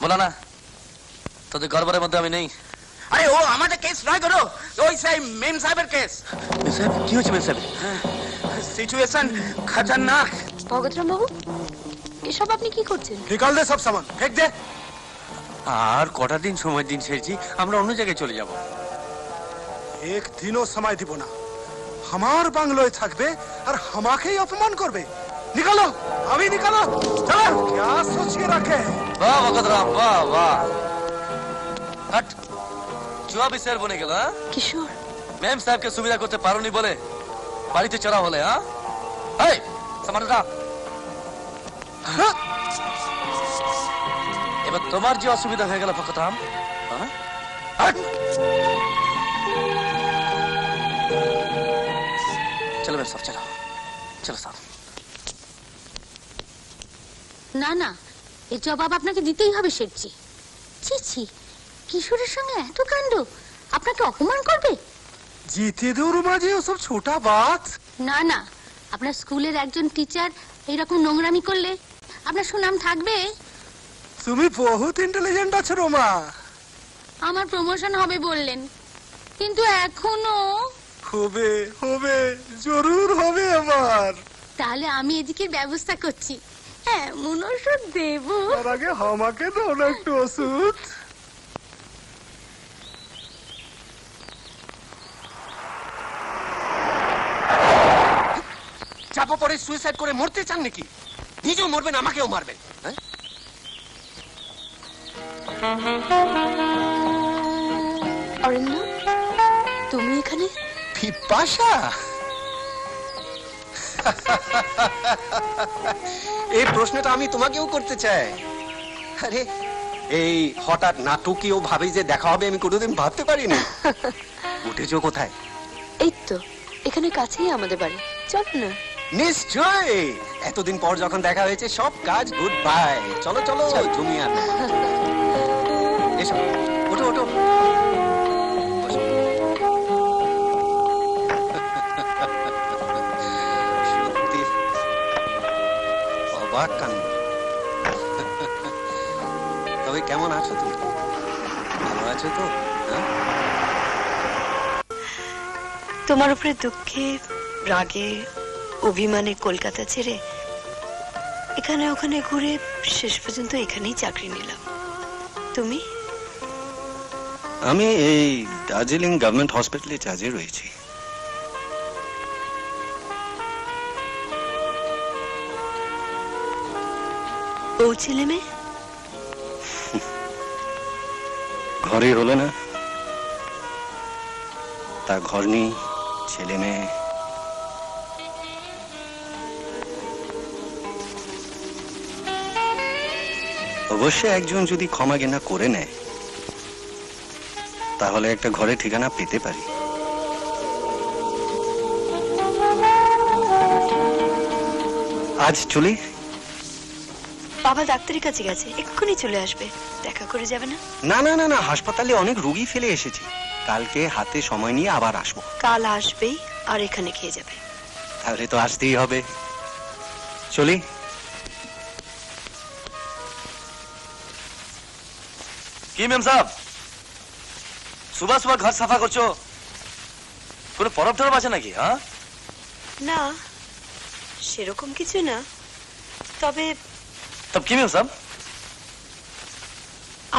বলো না, তোদের গড়বড়ের মধ্যে আমি নেই। আরে ও আমাদের কেস নয় গুরু, ওই সেই মেম সাহেবের কেস। কি হয়েছে মেম সাহেব? সিচুয়েশন খতরনাক। ভগতরাম বাবু, এসব আপনি কি করছেন? निकाल दे सब सामान, फेंक दे। আর কটা দিন সময় দিন শেরজি, আমরা অন্য জায়গায় চলে যাব। एक दिनों समय দিব না। আমার বাংলোয় থাকবে আর আমাকেই অপমান করবে। निकालो, अभी निकालो। चलो, क्या सोच के रखे? বাহ ভগতরাম, বাহ বাহ। হট, চুয়া भी शेर बने গেল। হ্যাঁ, কিশোর, মেম সাহেবকে সুবিধা করতে পারোনি বলে বাড়িতে চড়া হলে। হ্যাঁ, এই সামানটা এবার তোমার যে অসুবিধা হয়ে গেল ভগতরাম। চলো মেম সাহেব, চলো চলো সাহেব। না না, এই জবাব আপনাকে দিতেই হবে শেঠজি। ছি ছি, কিশোরের সঙ্গে এত কাণ্ড, আপনাকে অপমান করবে? जीते दो रुमा जी, वो सब छोटा बात। না না, আপনার স্কুলের একজন টিচার এইরকম নোংরামি করলে আপনার সুনাম থাকবে? তুমি বহুত ইন্টেলিজেন্ট আছো রোমা। আমার প্রমোশন হবে বললেন, কিন্তু এখনো। হবে হবে, জরুর হবে আমার। তাহলে আমি এদিকে ব্যবস্থা করছি। হ্যাঁ, ওষুধ দেব। তার আগে আমাকে দাও না একটু ওষুধ। চাপা পড়ে সুইসাইড করে মরতে চান নাকি? নিজেও মরবেন, আমাকেও মারবেন। হ্যাঁ, অরণ্য, তুমি এখানে? পিপাসা? এই প্রশ্নটা আমি তোমাকেও করতে চাই। আরে এই হঠাৎ নাটকীয় ভাবে যে দেখা হবে আমি কোনোদিন ভাবতে পারিনি। উঠেছো কোথায়? এই তো এখানে কাছেই আমাদের বাড়ি, চল না। নিশ্চয়, এতদিন পর যখন দেখা হয়েছে সব কাজ গুড বাই। চলো চলো, জমি আর এসো, ওঠো ওঠো। বসো। সত্যি অবাক কাণ্ড। তবে কেমন আছো তুমি? ভালো আছো তো? হ্যাঁ, তোমার উপরে দুঃখে, রাগে, অভিমানে কলকাতা ছেড়ে এখানে ওখানে ঘুরে শেষ পর্যন্ত এখানেই চাকরি নিলাম। তুমি? আমি এই দার্জিলিং গভর্নমেন্ট হসপিটালে চার্জে রয়েছি। ও ছেলে মেয়ে? ঘরে হলো না, তা ঘর নেই, ছেলে মেয়ে অবশ্যই একজন যদি ক্ষমা ঘেন্না করে নেয় তাহলে একটা ঘরে ঠিকানা পেতে পারি। আজ চলি। বাবা ডাক্তারের কাছে গেছে, এক্ষুনি চলে আসবে। দেখা করে যাবে না? না না না না, হাসপাতালে অনেক রোগী ফেলে এসেছি, কালকে হাতে সময় নিয়ে আবার আসবো। কাল আসবেই আর এখানে খেয়ে যাবে। তাহলে তো আসতেই হবে। চলি। কি মেম সাহেব, সুবহ সুবহ ঘর সাফা করছো? কোনো পরব টরব আছে নাকি? হ্যাঁ না, সেরকম কিছু না। তবে তব কি মেম সাহেব?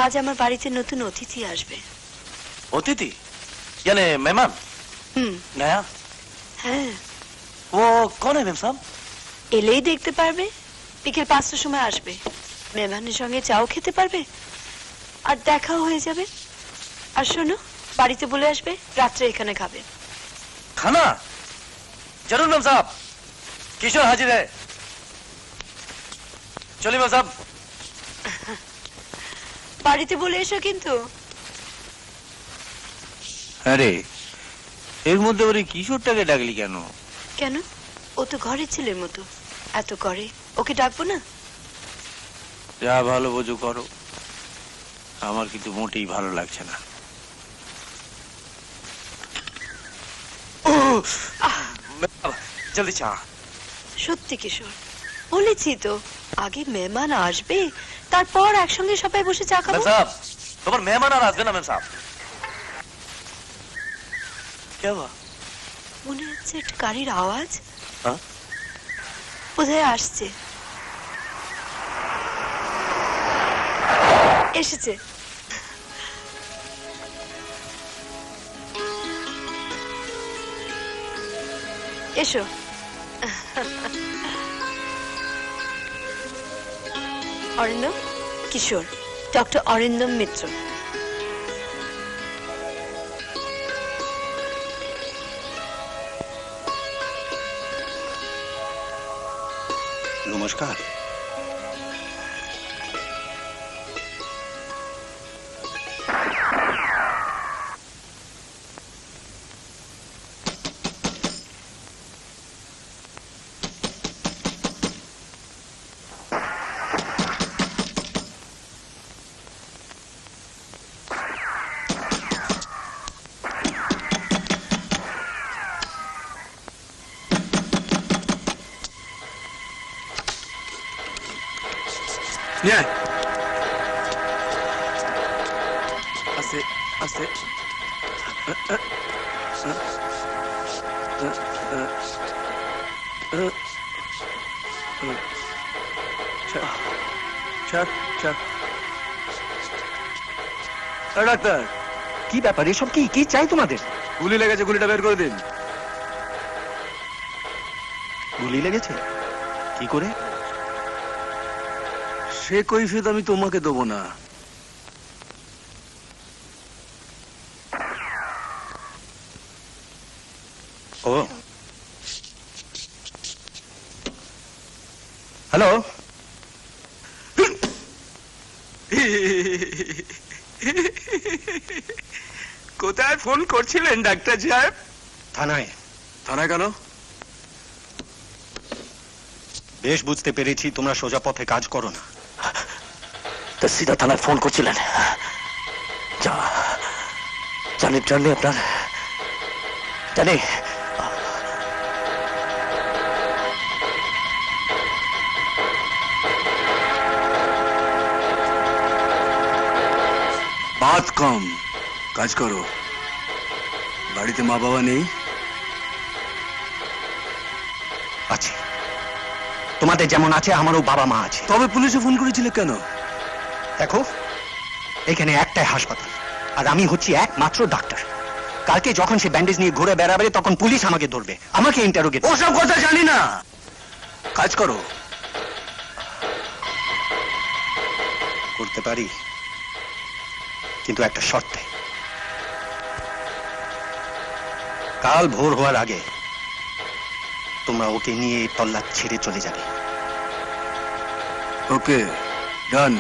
আজ আমার বাড়িতে নতুন অতিথি আসবে। অতিথি यानी मेहमान? नया? হ্যাঁ। वो कौन है मेम साहब? এলেই দেখতে পারবে। বিকেল 5টার সময় আসবে। মেহমানের সঙ্গে চাও খেতে পারবে আর দেখাও হয়ে যাবে। আর শোনো, বাড়িতে বলে আসবে রাত্রে এখানে খাবে। खाना जरूर मेम साहब, किशोर हाजिर है। चलिए मेम साहब। বাড়িতে বলে এসো কিন্তু। আরে এর মধ্যে ওরে কিশোরটাকে ডাকলি কেন? কেন? ও তো ঘরের ছেলের মতো, এত করে, ওকে ডাকবো না? যা ভালো বোঝো করো, আমার কিন্তু মোটেই ভালো লাগছে না। जल्दी चा। সত্যি কিশোর, বলেছি তো আগে মেহমান আসবে, তারপর একসঙ্গে সবাই বসে চা খাবো। मेम साहब, तुम्हारे मेहमान आ रहे ना मेम साहब? क्या हुआ? মনে হচ্ছে একটা গাড়ির আওয়াজ। হ্যাঁ? বোধহয় আসছে। এসেছে। এসো। অরিন্দম, কিশোর, ডক্টর অরিন্দম মিত্র। নমস্কার। নিয়ে आस्ते आस्ते। ছাড় ছাড়। ডাক্তার, কি ব্যাপার? এসব কি কি চাই তোমাদের? গুলি লেগেছে, গুলিটা বের করে দিন। গুলি লেগেছে? কি করে? সে কৈফিয়ত আমি তোমাকে দেবো না। ও হ্যালো, কোথায় ফোন করছিলেন ডাক্তার সাহেব? থানায়। থানায় কেন? বেশ বুঝতে পেরেছি তোমরা সোজা পথে কাজ করো না। तो सीधा थाना फोन করছিলেন? জানি জানি আপনার জানি। বাত কম, কাজ করো। বাড়িতে মা বাবা নেই? আছে, তোমাদের যেমন আছে আমারও বাবা মা আছে। তবে পুলিশে ফোন করেছিলে কেন? দেখো, এখানে একটাই হাসপাতাল আর আমি হচ্ছি একমাত্র ডাক্তার। কালকে যখন সে ব্যান্ডেজ নিয়ে ঘুরে বেড়াবে তখন পুলিশ আমাকে ধরবে, আমাকে ইন্টারোগেট। ওসব কথা জানি না, কাজ করো। করতে পারি, কিন্তু একটা শর্তে। কাল ভোর হওয়ার আগে তোমরা ওকে নিয়ে তল্লাট ছেড়ে চলে যাবে। ওকে, ডান।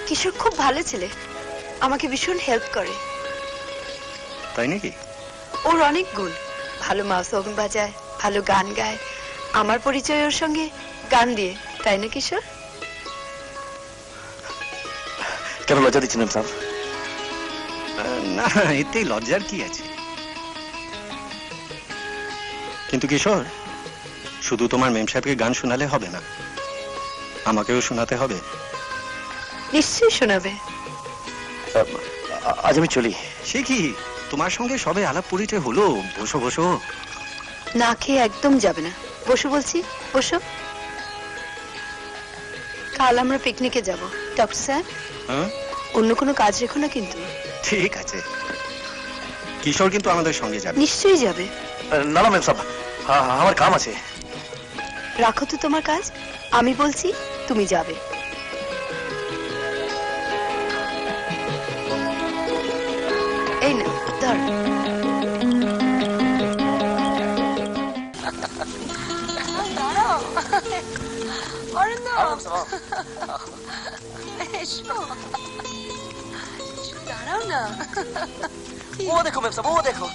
কিশোর খুব ভালো ছেলে, আমাকে ভীষণ হেল্প করে। তাই নাকি? ওর অনেক গুণ, ভালো মাউসং বাজায়, ভালো গান গায়। আমার পরিচয় ওর সঙ্গে গান দিয়ে, তাই না কিশোর? কেন লজ্জা দিচ্ছেন মেম সাহেব? না, এতেই লজ্জার কি আছে? কিন্তু কিশোর, শুধু তোমার মেম সাহেবকে গান শোনালে হবে না, আমাকেও শোনাতে হবে। নিশ্চয়ই শোনাবে। আজ আমি চলি। সে কি, তোমার সঙ্গে সবে আলাপ পরিচয় হলো, বসো বসো। না খেয়ে একদম যাবে না, বসো বলছি, বসো। কাল আমরা পিকনিকে যাব, ডক্টর স্যার। হ্যাঁ, অন্য কোনো কাজ রেখো না কিন্তু। ঠিক আছে। কিশোর কিন্তু আমাদের সঙ্গে যাবে। নিশ্চয়ই যাবে। না না মেম সাহেব, আমার কাম আছে। রাখো তো তোমার কাজ, আমি বলছি তুমি যাবে। এই না, ধর। দাঁড়াও না। ও দেখো মেম সাহেব, ও দেখো।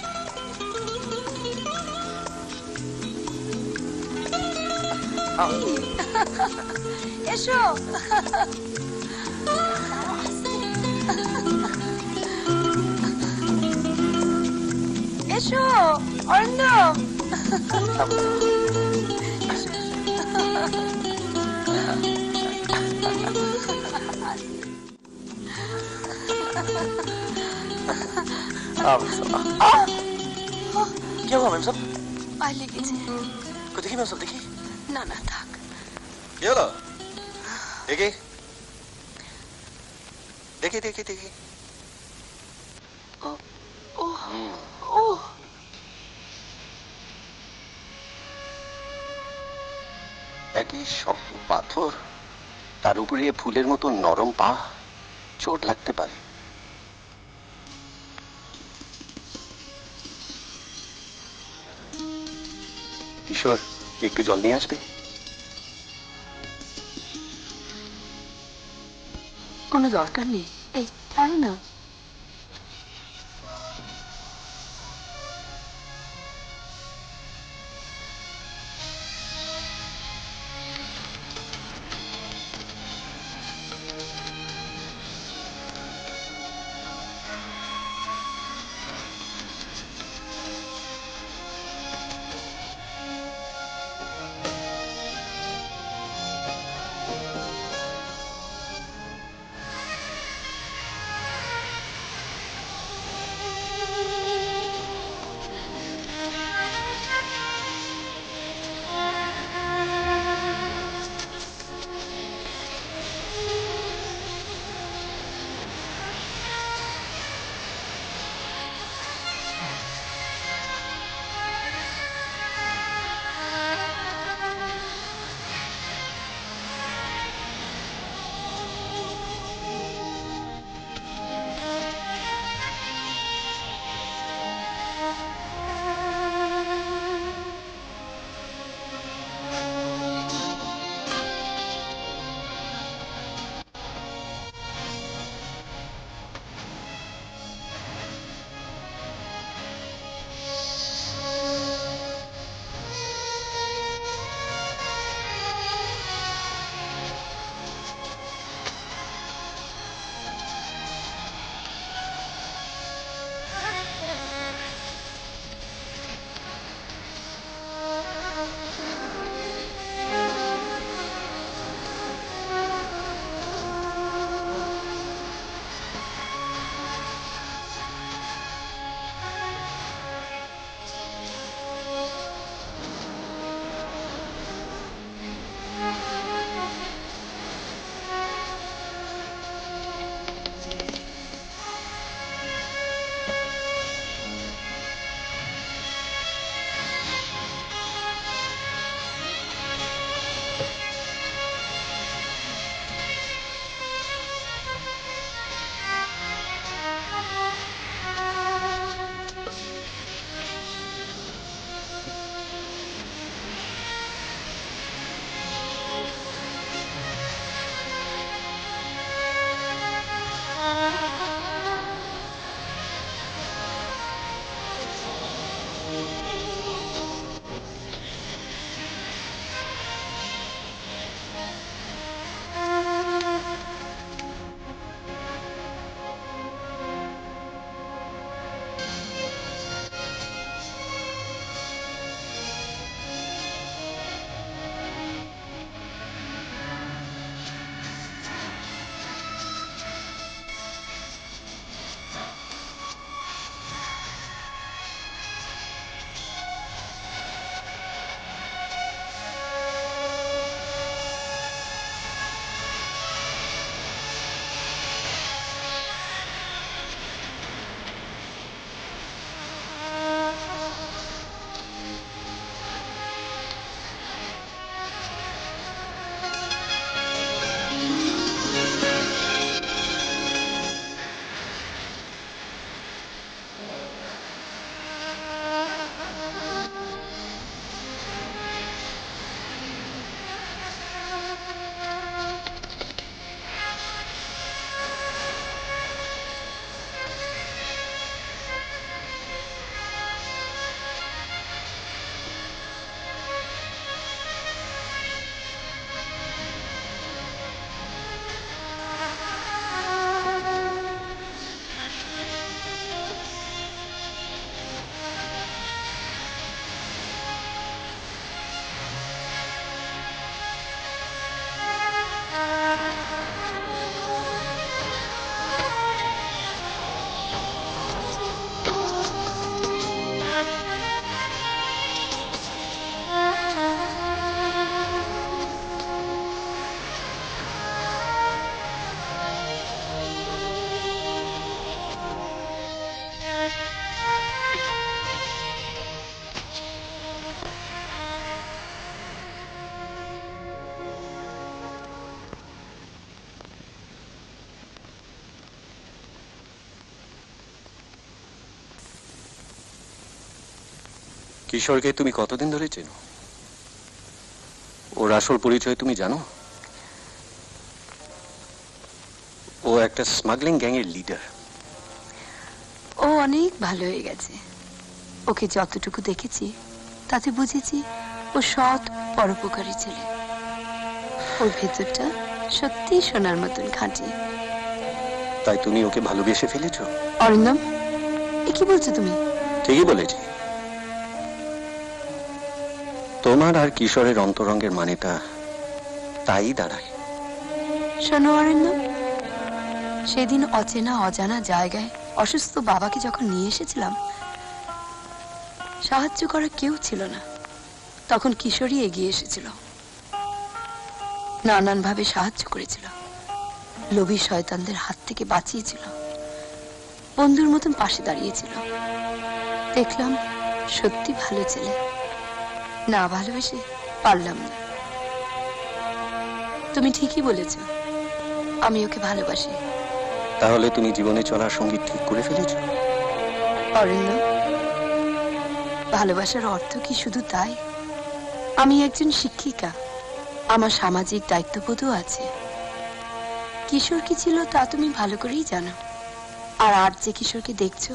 এসো। এসো অরিন্দম। क्या हुआ मैम साहब? পায়ে লেগেছে। देखिए मैम साहब, देखिए। না না থাক। কি হলো? দেখি দেখি দেখি দেখি। ও ও একই শক্ত পাথর, তার উপরে ফুলের মতো নরম পা, চোট লাগতে পারে। কিশোর, একটু জল নিয়ে আসবে? কোনো দরকার নেই, এই ছাড়ো না। কিশোরকে তুমি কতদিন ধরে চেনো? ওর আসল পরিচয় তুমি জানো? ও একটা স্মাগলিং গ্যাংয়ের লিডার। ও অনেক ভালো হয়ে গেছে। ওকে যতটুকু দেখেছি তাতে বুঝেছি ও সৎ পরোপকারী ছেলে। ওর ভেতরটা সত্যি সোনার মতন খাঁটি। তাই তুমি ওকে ভালোবেসে ফেলেছ? অরিন্দম, এ কি বলছো তুমি? ঠিকই বলেছি। তোমার আর কিশোরের অন্তরঙ্গের মানেটা তাই দাঁড়ায়। শোনো অরিন্দম, সেদিন অচেনা অজানা জায়গায় অসুস্থ বাবাকে যখন নিয়ে এসেছিলাম, সাহায্য করার কেউ ছিল না। তখন কিশোরী এগিয়ে এসেছিল, নানানভাবে সাহায্য করেছিল, লোভী শয়তানদের হাত থেকে বাঁচিয়েছিল, বন্ধুর মতন পাশে দাঁড়িয়েছিল। দেখলাম সত্যি ভালো ছেলে। না ভালোবেসে পারলাম না। তুমি ঠিকই বলেছ, আমি ওকে ভালোবাসি। তাহলে তুমি জীবনে চলার সঙ্গী ঠিক করে ফেলেছ? অরিন্দম, ভালোবাসার অর্থ কি শুধু তাই? আমি একজন শিক্ষিকা, আমার সামাজিক দায়িত্ববোধও আছে। কিশোর কি ছিল তা তুমি ভালো করেই জানো। আর আজ যে কিশোরকে দেখছো,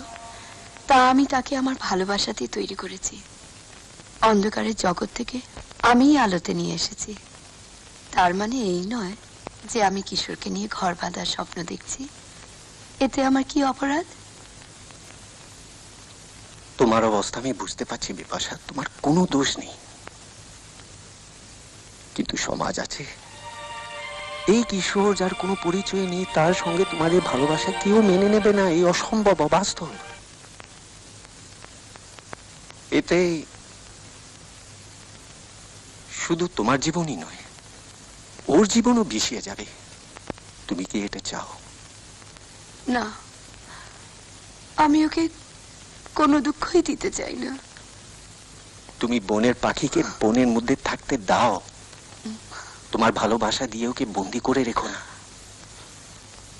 তা আমি তাকে আমার ভালোবাসাতে তৈরি করেছি। অন্ধকারের জগৎ থেকে আমিই আলোতে নিয়ে এসেছি। তার মানে এই নয় যে আমি কিশোরকে নিয়ে ঘর বাঁধার স্বপ্ন দেখছি। এতে আমার কি অপরাধ? তোমার অবস্থা আমি বুঝতে পারছি বিপাশা, তোমার কোনো দোষ নেই। কিন্তু সমাজ আছে, এই কিশোর যার কোনো পরিচয় নেই, তার সঙ্গে তোমাদের ভালোবাসা কেউ মেনে নেবে না। এই অসম্ভব, অবাস্তব। এতে শুধু তোমার জীবনই নয়, ওর জীবনও বিষিয়ে যাবে। তুমি কি এটা চাও? না, আমি ওকে কোনো দুঃখই দিতে চাই না। তুমি বনের পাখিকে বনের মধ্যে থাকতে দাও। তোমার ভালোবাসা দিয়ে ওকে বন্দি করে রেখো না।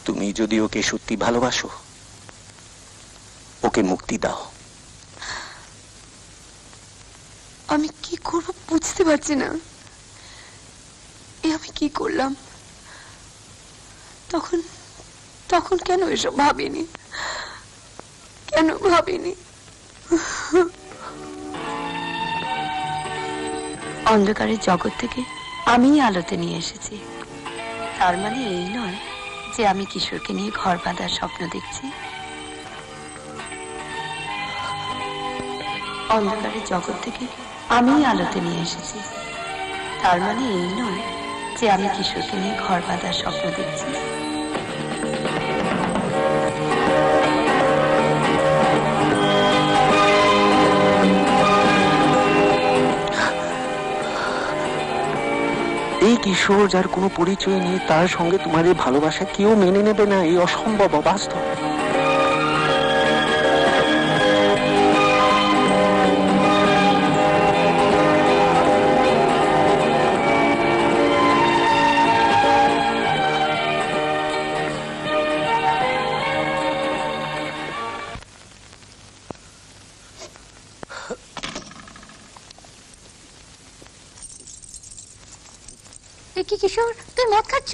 তুমি যদি ওকে সত্যি ভালোবাসো, ওকে মুক্তি দাও। আমি কি করব বুঝতে পারছি না। আমি কি করলাম? তখন কেন এসব ভাবিনি? কেন ভাবিনি? অন্ধকারের জগৎ থেকে আমি আলোতে নিয়ে এসেছি। তার মানে এই নয় যে আমি কিশোরকে নিয়ে ঘর বাঁধার স্বপ্ন দেখছি। অন্ধকারের জগৎ থেকে আমি আলোতে নিয়ে এসেছি। তার মানে এই নয় যে আমি কিশোরকে নিয়ে ঘর বাঁধার স্বপ্ন দেখছি। এই কিশোর যার কোনো পরিচয় নেই, তার সঙ্গে তোমার এই ভালোবাসা কেউ মেনে নেবে না। এই অসম্ভব, অবাস্তব। কি কিশোর, তুই মদ খাচ্ছ?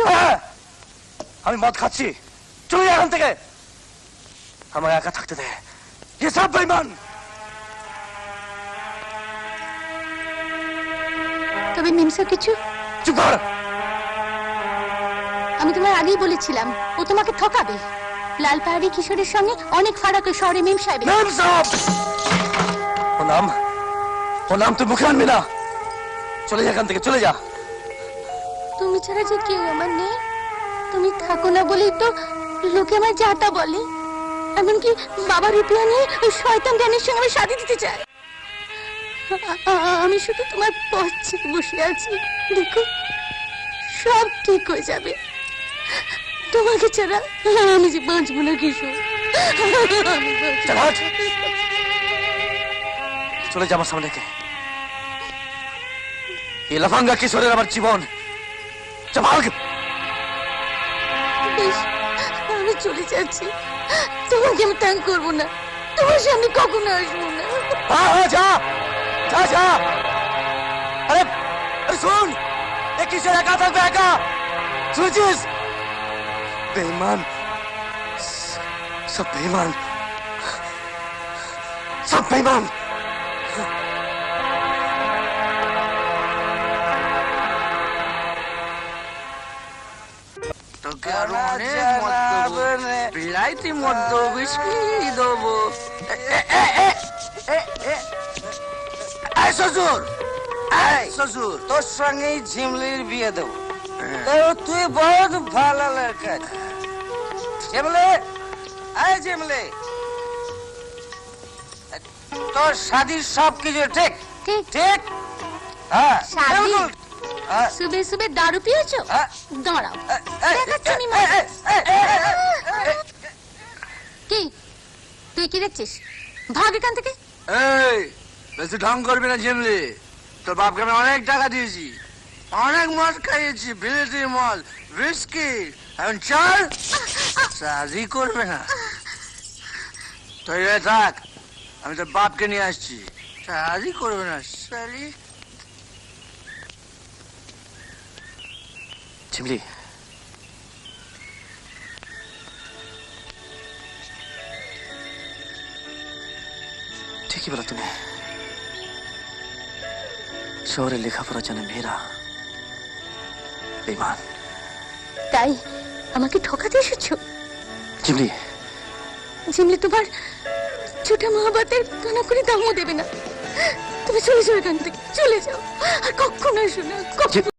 আমি মদ খাচ্ছি। চলে যা এখান থেকে, আমার একা থাকতে দে। ये सब बेईमान। তবে মিমসা কিছু? চুপ কর। আমি তোমার আগেই বলেছিলাম ও তোমাকে ঠকাবে। লাল পাহাড়ি কিশোরের সঙ্গে অনেক ফারাক ওই শহরে মিম সাহেবের। মেম সাহেব, ও নাম তুই মুখে আনবি না। চলে যা এখান থেকে, চলে যা। তুমি ছাড়া যে কেউ আমার নেই। তুমি থাকো না বলেই তো লোকে আমার যাতা বলে। এমনকি বাবা রুপিয়া নিয়ে ওই শয়তান জ্ঞানের সঙ্গে আমি শাদি দিতে চাই। আমি শুধু তোমার পথ চেয়ে বসে আছি। দেখো, সব ঠিক হয়ে যাবে। তোমাকে ছাড়া আমি যে বাঁচবো না কিশোর। চলে যা আমার সামনে থেকে। এই লাফাঙ্গা কিশোরের আমার জীবন। বেশ, আমি চলে যাচ্ছি। তোমাকে আমি তঙ্গ করবো না। তোমার সামনে কখনো আসবো না। যা। যা যা। আরে আরে শুন, এ কিসের একা থাকবে একা, শুনছিস? বেঈমান, সব বেঈমান, সব বেঈমান। তোকে আরো অনেক মদ দেবো, বিলাইতি মদ দেবো, বিস্কি দেবো। শ্বশুর, শ্বশুর, তোর সঙ্গেই ঝিমলির বিয়ে দেবো। তুই বহুত ভালো লড়কা। ঝিমলি, আয় ঝিমলি, তোর শাদির সব কিছু ঠিক ঠিক ঠিক? হ্যাঁ, শাদি? বিলকুল। সুবে সুবে দারু পিয়েছো? দাঁড়াও, দেখাচ্ছি আমি কি। তুই কি দেখছিস? ভাগ এখান থেকে। এই, বেশি ঢং করবি না ঝিমলি। তোর বাপকে আমি অনেক টাকা দিয়েছি, অনেক মদ খাইয়েছি, বিলেতি মদ, বিস্কি। এখন চল, শাদি করবে না। তুই থাক, আমি তোর বাপকে নিয়ে আসছি। শাদি করবে না শালি। ঝিমলি, ঠিকই বলো তুমি। শহরে লেখাপড়া জানে মেয়েরা বেঈমান। তাই আমাকে ঠকাতে এসেছো? ঝিমলি, ঝিমলি তোমার ছোটা মহাবাতের কানা করে দামও দেবে না। তুমি চলে যাও এখান থেকে, চলে যাও, আর কখনো এসো না, কখনো।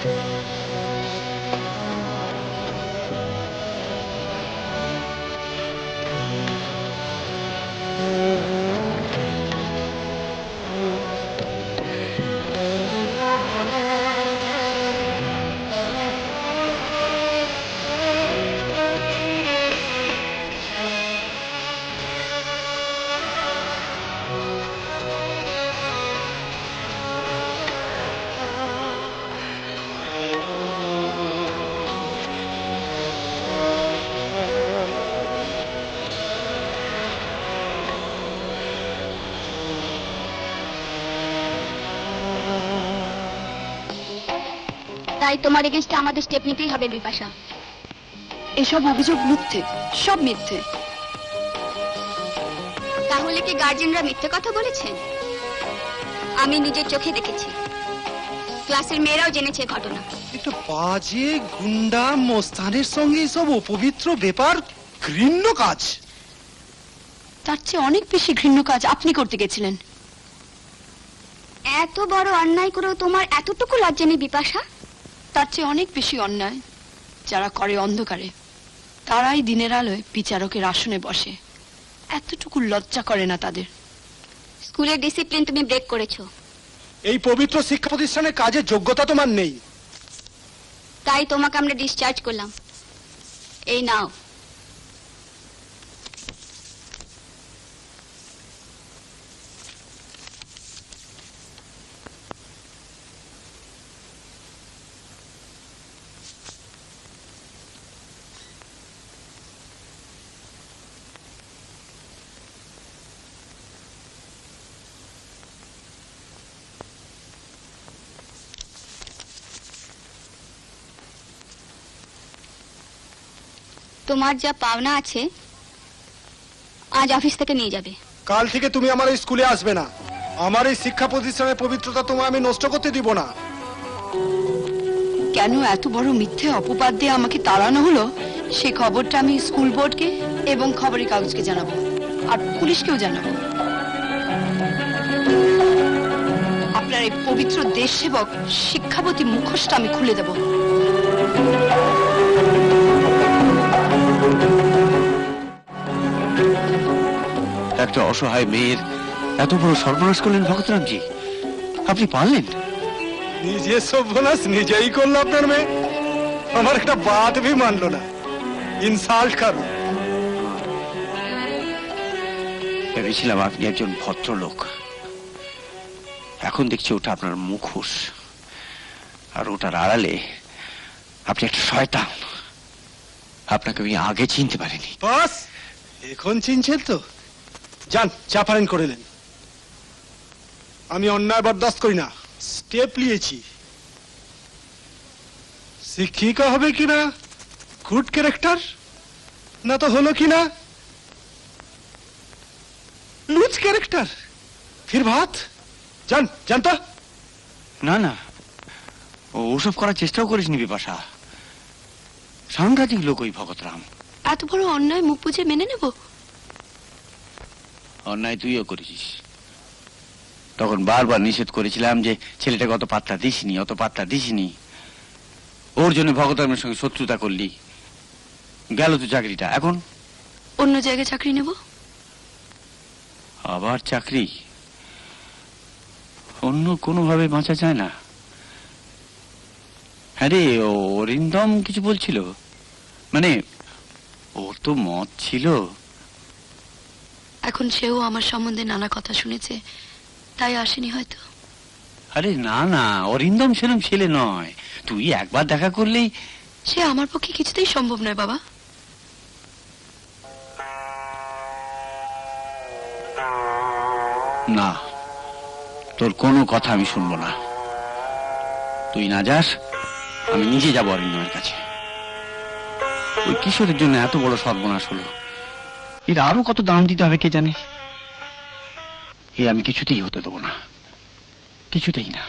তাই তোমার এগেইনস্টে আমাদের স্টেপ নিতেই হবে বিপাশা। এসব অভিযোগ মিথ্যে, সব মিথ্যে। তাহলে কি গার্জেনরা মিথ্যে কথা বলেছেন? আমি নিজের চোখে দেখেছি, ক্লাসের মেয়েরাও জেনেছে ঘটনা। একটা বাজে গুন্ডা মোস্তানের সঙ্গে এসব অপবিত্র ব্যাপার, ঘৃণ্য কাজ। তার চেয়ে অনেক বেশি ঘৃণ্য কাজ আপনি করতে গেছিলেন। এত বড় অন্যায় করেও তোমার এতটুকু লজ্জা নেই বিপাশা? তার চেয়ে অনেক বেশি অন্যায় যারা করে অন্ধকারে, তারাই দিনের আলোয় বিচারকের আসনে বসে। এতটুকু লজ্জা করে না তাদের। স্কুলের ডিসিপ্লিন তুমি ব্রেক করেছো। এই পবিত্র শিক্ষা প্রতিষ্ঠানের কাজের যোগ্যতা তোমার নেই। তাই তোমাকে আমরা ডিসচার্জ করলাম। এই নাও। তোমার যা পাওনা আছে আজ অফিস থেকে নিয়ে যাবে। কাল থেকে তুমি আমার এই স্কুলে আসবে না। আমার এই শিক্ষা প্রতিষ্ঠানের পবিত্রতা তোমায় আমি নষ্ট করতে দিব না। কেন এত বড় মিথ্যে অপবাদ দিয়ে আমাকে তাড়ানো হলো, সে খবরটা আমি স্কুল বোর্ডকে এবং খবরের কাগজকে জানাবো, আর পুলিশকেও জানাবো। আপনার এই পবিত্র দেশ সেবক শিক্ষাপতি মুখোশটা আমি খুলে দেব। একটা অসহায় মেয়ের এত বড় সর্বনাশ করলেন ভগতরামজি, আপনি পারলেন? নিজে সর্বনাশ নিজেই করলো আপনার মেয়ে। আমার একটা বাত ভি মানলো না। ইনসাল্ট করো। ভেবেছিলাম আপনি একজন ভদ্রলোক, এখন দেখছি ওটা আপনার মুখোশ, আর ওটার আড়ালে আপনি একটা শয়তান। আপনাকে আমি আগে চিনতে পারিনি। বাস এখন চিনছেন তো? যান, চা পারেন করে নেন। আমি অন্যায় বরদাস্ত করি না, স্টেপ নিয়েছি। শিক্ষিকা হবে কিনা গুড ক্যারেক্টার, না তো হলো কিনা লুজ ক্যারেক্টার। ফির ভাত। যান যান তো। না না, ওসব করার চেষ্টাও করিসনি বিপাশা। সাংঘাতিক লোক ওই ভগতরাম। এত বড় অন্যায় মুখ বুঝে মেনে নেব? অন্যায় তুইও করেছিস। তখন বারবার নিষেধ করেছিলাম যে ছেলেটাকে অত পাত্তা দিসনি, অত পাত্তা দিসনি। ওর জন্য ভগতরামের সঙ্গে শত্রুতা করলি, গেল তো চাকরিটা। এখন অন্য জায়গায় চাকরি নেব। আবার চাকরি? অন্য কোনোভাবে বাঁচা যায় না। হ্যাঁ রে, অরিন্দম কিছু বলছিল, মানে ওর তো মত ছিল। এখন সেও আমার সম্বন্ধে নানা কথা শুনেছে, তাই আসেনি হয়তো। আরে না না, অরিন্দম সেরম ছেলে নয়। তুই একবার দেখা করলেই। সে আমার পক্ষে কিছুতেই সম্ভব নয় বাবা। না, তোর কোনো কথা আমি শুনবো না। তুই না যাস, আমি নিজে যাবো অরিন্দমের কাছে। ওই কিশোরের জন্য এত বড় সর্বনাশ হলো, এর আরো কত দাম দিতে হবে কে জানে। এ আমি কিছুতেই হতে দেবো না, কিছুতেই না।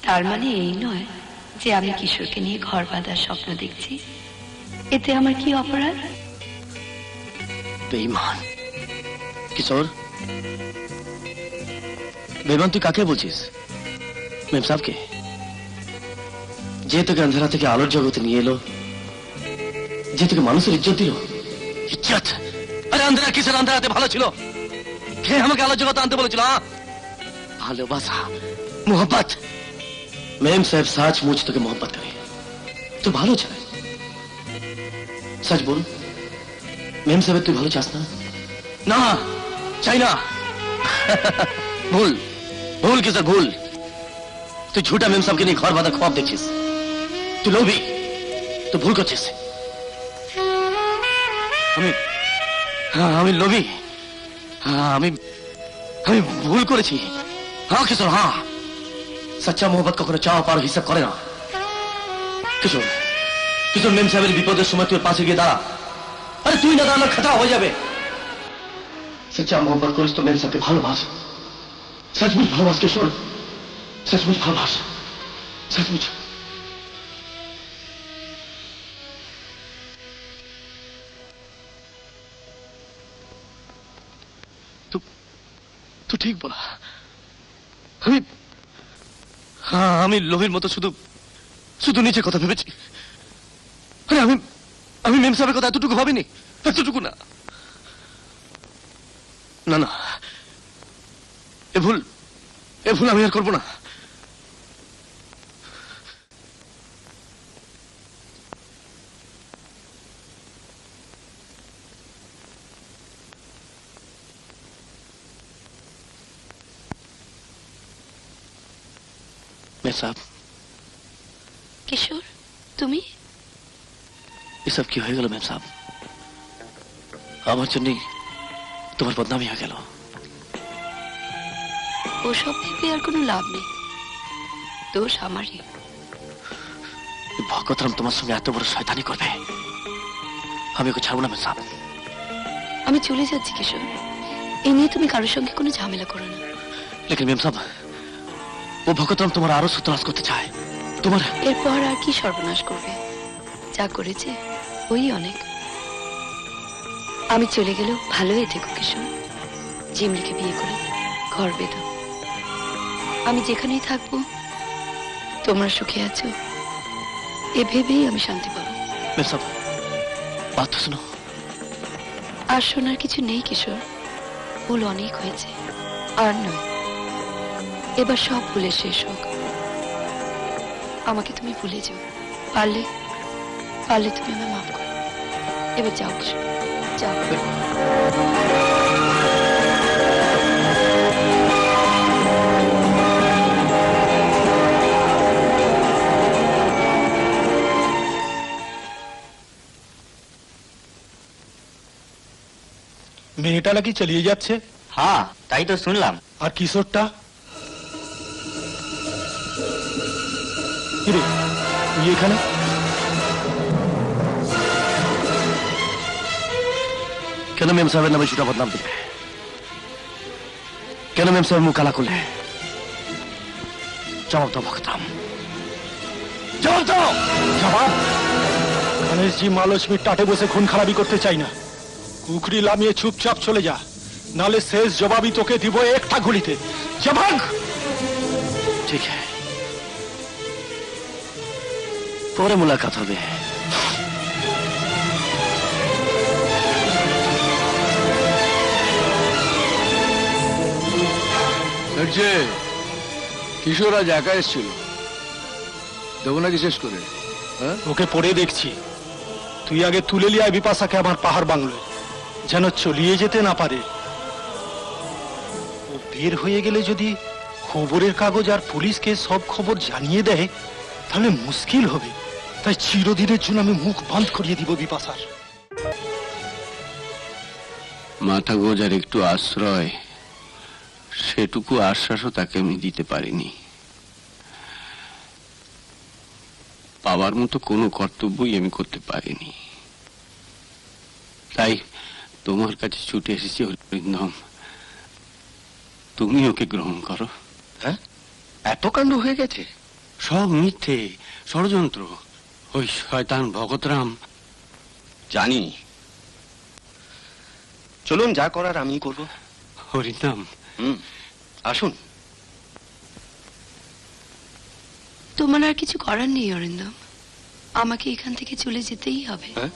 তার মানে এই নয় যে আমি কিশোরকে নিয়ে ঘর বাঁধার স্বপ্ন দেখছি। এতে আমার কি অপরাধ? বেঈমান কিশোর, বেঈমান তুই কাকে বলছিস? মেম সাহেবকে, যে তোকে আন্ধারা থেকে আলোর জগতে নিয়ে এলো, যে তোকে মানুষের ইজ্জত দিল। ইজ্জত? আরে আন্ধারা কিসের? আন্ধারাতে ভালো ছিল। কে আমাকে আলোর জগতে আনতে বলেছিল? ভালোবাসা, मोहब्बत। मेम साहब सचमुच তোকে मोहब्बत करे, তুই ভালো চায়। सच बोल, मेम साहब তুই ভালো চাস না? না, চাই না। ভুল, ভুল কিসের ভুল? তুই ঝুটা মেম সাহেবকে নিয়ে ঘর বাঁধার খ্বাব দেখছিস। তুই লোভী, তুই ভুল করছিস। আমি লোভী, আমি ভুল করেছি। हाँ किशोर, हाँ। सच्चा मोहब्बत कखनो चाওয়া পাওয়ার হিসাব করে না। কিশোর, কিশোর মেম সাহেবের বিপদের সময় তুই পাশে গিয়ে দাঁড়া। আরে তুই না দাঁড়ালে খাতা হয়ে যাবে। सच्चा मोहब्बत করিস তো মেম সাহেবকে ভালোবাস। सचमुच ভালোবাস কিশোর, सचमुच ভালোবাস, सचमुच। तू ठीक बोला। আমি লোভীর মতো শুধু শুধু নিজের কথা ভেবেছি। আরে আমি মেম সাহেবের কথা এতটুকু ভাবিনি, এতটুকু না। না না, এ ভুল আমি আর করবো না। মেম সাহেব। কিশোর, তুমি? এসব কি হয়ে গেল মেম সাহেব? আমার জন্যই তোমার বদনামি হয়ে গেল। ওসব ভেবে আর কোনো লাভ নেই, দোষ আমারই। ভগতরাম তোমার সঙ্গে এত বড় শয়তানি করবে, আমি ওকে ছাড়বো না মেম সাহেব। আমি চলে যাচ্ছি কিশোর, এ নিয়ে তুমি কারোর সঙ্গে কোনো ঝামেলা করো না। লেকিন মেম সাহেব, ও ভগতরাম তোমার আরো সত্যানাশ করতে চায়। তোমার এরপর আর কি সর্বনাশ করবে? যা করেছে ওই অনেক। আমি চলে গেলেও ভালো হয়ে থেকো কিশোর। জিমলিকে বিয়ে করে ঘর বেঁধো। আমি যেখানেই থাকবো তোমরা সুখে আছো এ ভেবেই আমি শান্তি পাবো। মেম সাহেব, বাত তো শোনো। আর শোনার কিছু নেই কিশোর, ভুল অনেক হয়েছে, আর নয়। এবার সব ভুলে শেষ হোক। আমাকে তুমি ভুলে যাও, পারলে তুমি আমায় মাফ করো। এবার যাও কিশোর, যাও। মেয়েটা নাকি চালিয়ে যাচ্ছে? হ্যাঁ, তাই তো শুনলাম। আর কিশোরটা? কিরে, তুই এখানে? কেন মেম সাহেবের নামে ঝুটা বদনাম দিলে? কেন মেম সাহেবের মুখ কালা করলে? জবাব দাও ভগতরাম, জবাব দাও। জবাব? গণেশজি মা লক্ষ্মীর টাটে বসে খুন খারাপি করতে চাই না। কুকরি লামিয়ে চুপচাপ চলে যা, নালে শেষ জবাবই তোকে দিব একটা গুলিতে। জবাব। ঠিক है, পরে মুলাকাত হবে। কিশোর আজ একা এসেছিল, দেবো নাকি শেষ করে? ওকে পড়ে দেখছি। তুই আগে তুলে লিয়ে আয় বিপাশাকে আমার পাহাড় বাংলোয়, যেন চলিয়ে যেতে না পারে। ও বের হয়ে গেলে যদি খবরের কাগজ আর পুলিশকে সব খবর জানিয়ে দেয় তাহলে মুশকিল হবে। তাই চিরদিনের জন্য আমি মুখ বন্ধ করিয়ে দিব বিপাশার। মাথা গোজার একটু আশ্রয়, সেটুকু আশ্বাসও তাকে আমি দিতে পারিনি। বাবার মতো কোনো কর্তব্যই আমি করতে পারিনি। তাই তোমার কাছে ছুটে এসেছি হরিবৃন্দম, তুমি ওকে গ্রহণ করো। হ্যাঁ, এত কাণ্ড হয়ে গেছে? সব মিথ্যে, ষড়যন্ত্র। ওই শয়তান ভগতরাম। জানি। চলুন, যা করার আমি করব। হরিনাম। আসুন। তোমার আর কিছু করার নেই অরিন্দম, আমাকে এখান থেকে চলে যেতেই হবে। হ্যাঁ?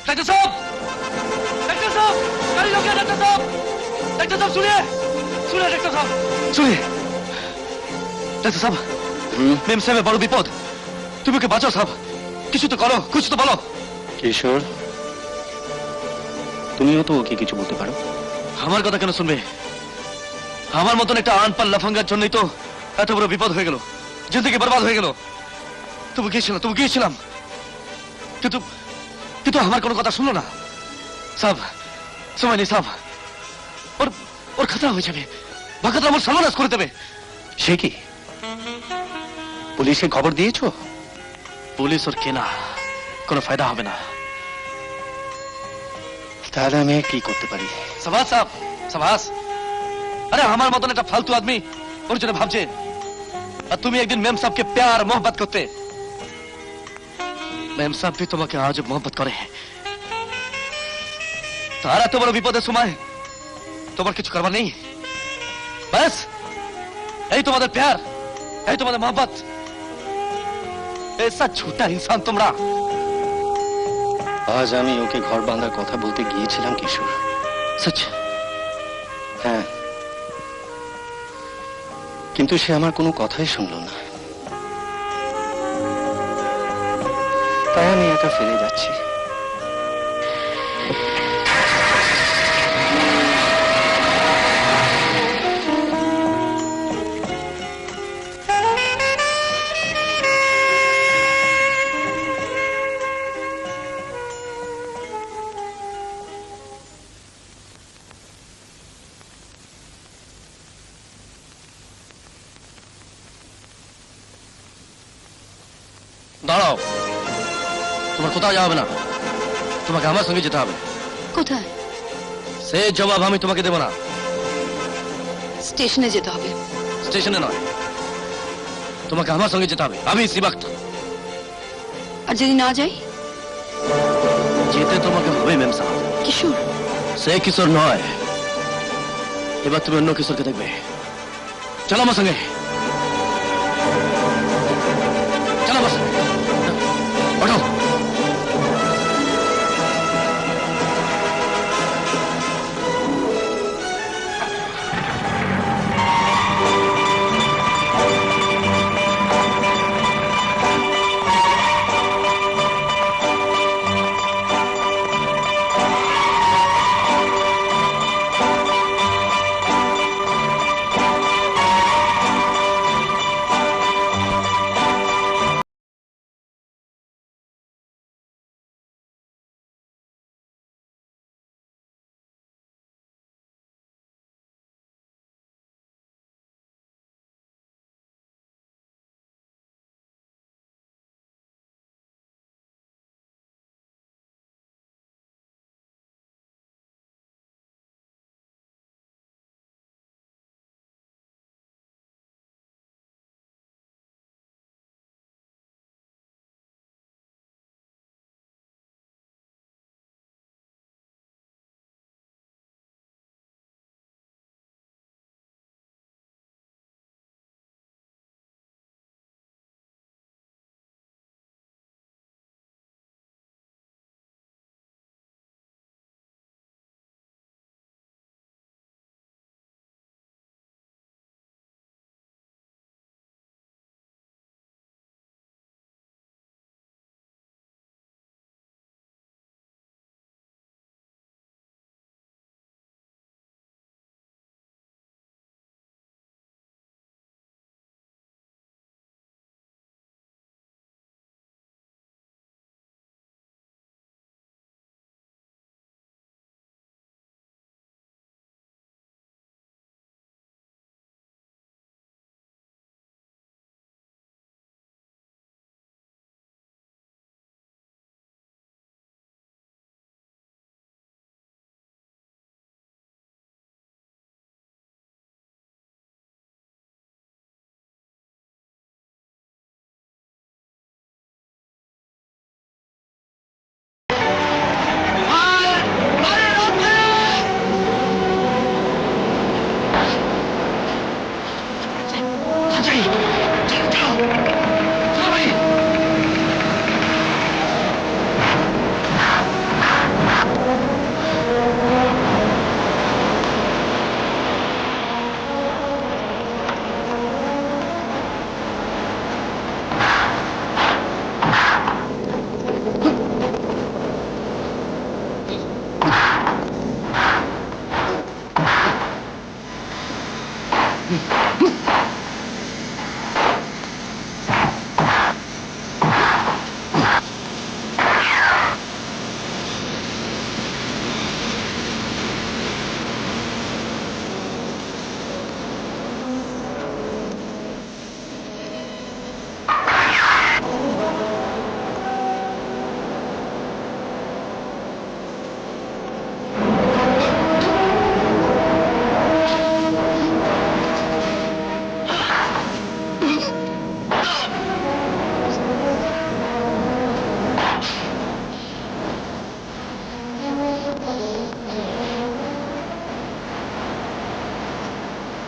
डॉक्टर साहब, डॉक्टर साहब, गाड़ी रोकिए डॉक्टर साहब, डॉक्टर साहब सुनिए, सुनिए डॉक्टर साहब, सुनिए डॉक्टर साहब, मेम साहब बड़ विपद, তুমি ওকে বাঁচাও সাহেব, কিছু তো করো, কিছু তো বলো। কিশোর, তুমিও তো ওকে কিছু বলতে পারো। আমার কথা কেন শুনবে? আমার মতন একটা আনপাল লাফাঙ্গার জন্যই তো এত বড় বিপদ হয়ে গেল, জিন্দেগি বরবাদ হয়ে গেল। তুমি গিয়েছিলাম, কিন্তু কিন্তু আমার কোনো কথা শুনলো না সাহেব। সময় নেই সাহেব, ওর খাতরা হয়ে যাবে, বাকাতরা আমার সর্বনাশ করে দেবে। সে কি, পুলিশে খবর দিয়েছো? পুলিশ ওর কেনা কোনো ফায়দা হবে না। তাহলে আমি কি করতে পারি? সাবাস সাহেব, সাবাস। আরে আমার মতন একটা ফালতু আদমি ওর জন্য ভাবছে, আর তুমি একদিন মেম সাহেবকে প্যার মোহব্বত করতে। মেম সাহেব भी তোমাকে আজ মোহব্বত করে। তার এত বড় বিপদের সময় তোমার কিছু করবার নেই। ব্যাস এই তোমাদের প্যার, এই তোমাদের মোহব্বত। ऐसा झूठा इंसान তোমরা। আজ আমি ওকে ঘর বাঁধার কথা বলতে গিয়েছিলাম কিশোর। সচ? হ্যাঁ, কিন্তু সে আমার কোনো কথাই শুনলো না, তাই আমি একা ফিরে যাচ্ছি। দাঁড়াও, তোমার কোথাও যাওয়া হবে না, তোমাকে আমার সঙ্গে যেতে হবে। কোথায়? সে জবাব আমি তোমাকে দেব না। স্টেশনে যেতে হবে। স্টেশনে নয়, তোমাকে আমার সঙ্গে যেতে হবে, আমি ইसी वक्त। আর যদি না যাই? যেতে তোমাকে হবে মেম সাহেব। কিশোর? সে কিশোর নয়, এবার তুমি অন্য কিশোরকে দেখবে। চলো আমার সঙ্গে, চলো বস, ওঠো।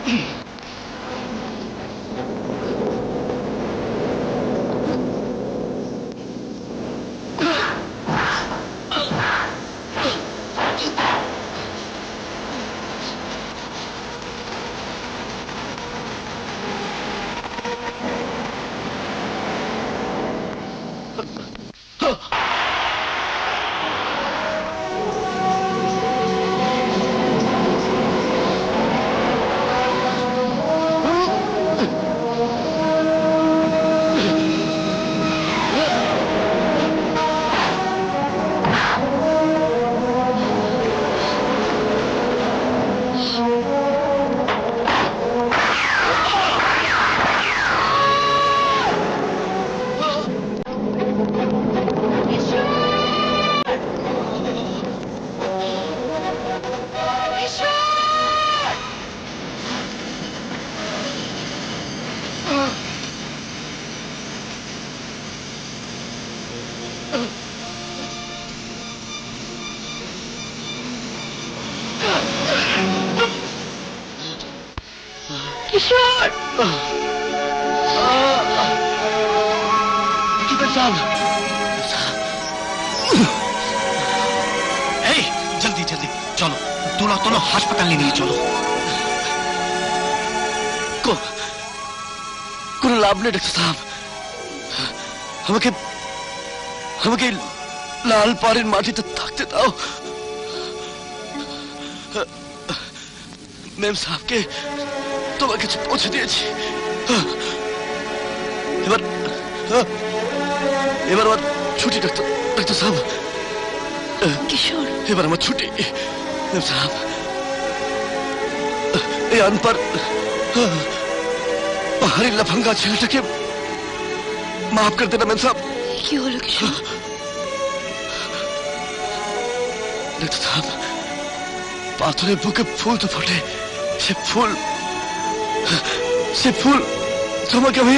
এই জলদি জলদি চলো, তোলো তোলো, হাসপাতালে নিয়ে চলো। কোনো লাভ নেই ডাক্তার সাহেব, আমাকে আমাকে লাল পাড়ের মাটিতে থাকতে দাও। মেম সাহেবকে তোমার কাছে পৌঁছে দিয়েছি। এবার এবার আমার ছুটি ডাক্তার ডাক্তার সাহেব, কিশোর, এবার আমার ছুটি। মেম সাহেব, এই আনপার পাহাড়ি লাফাঙ্গা ছেলেটাকে মাফ করে দেনা মেম সাহেব। কি হলো কিশোর? ডাক্তার সাহেব, পাথরের বুকে ফুল তো ফোটে, সে ফুল তোমাকে আমি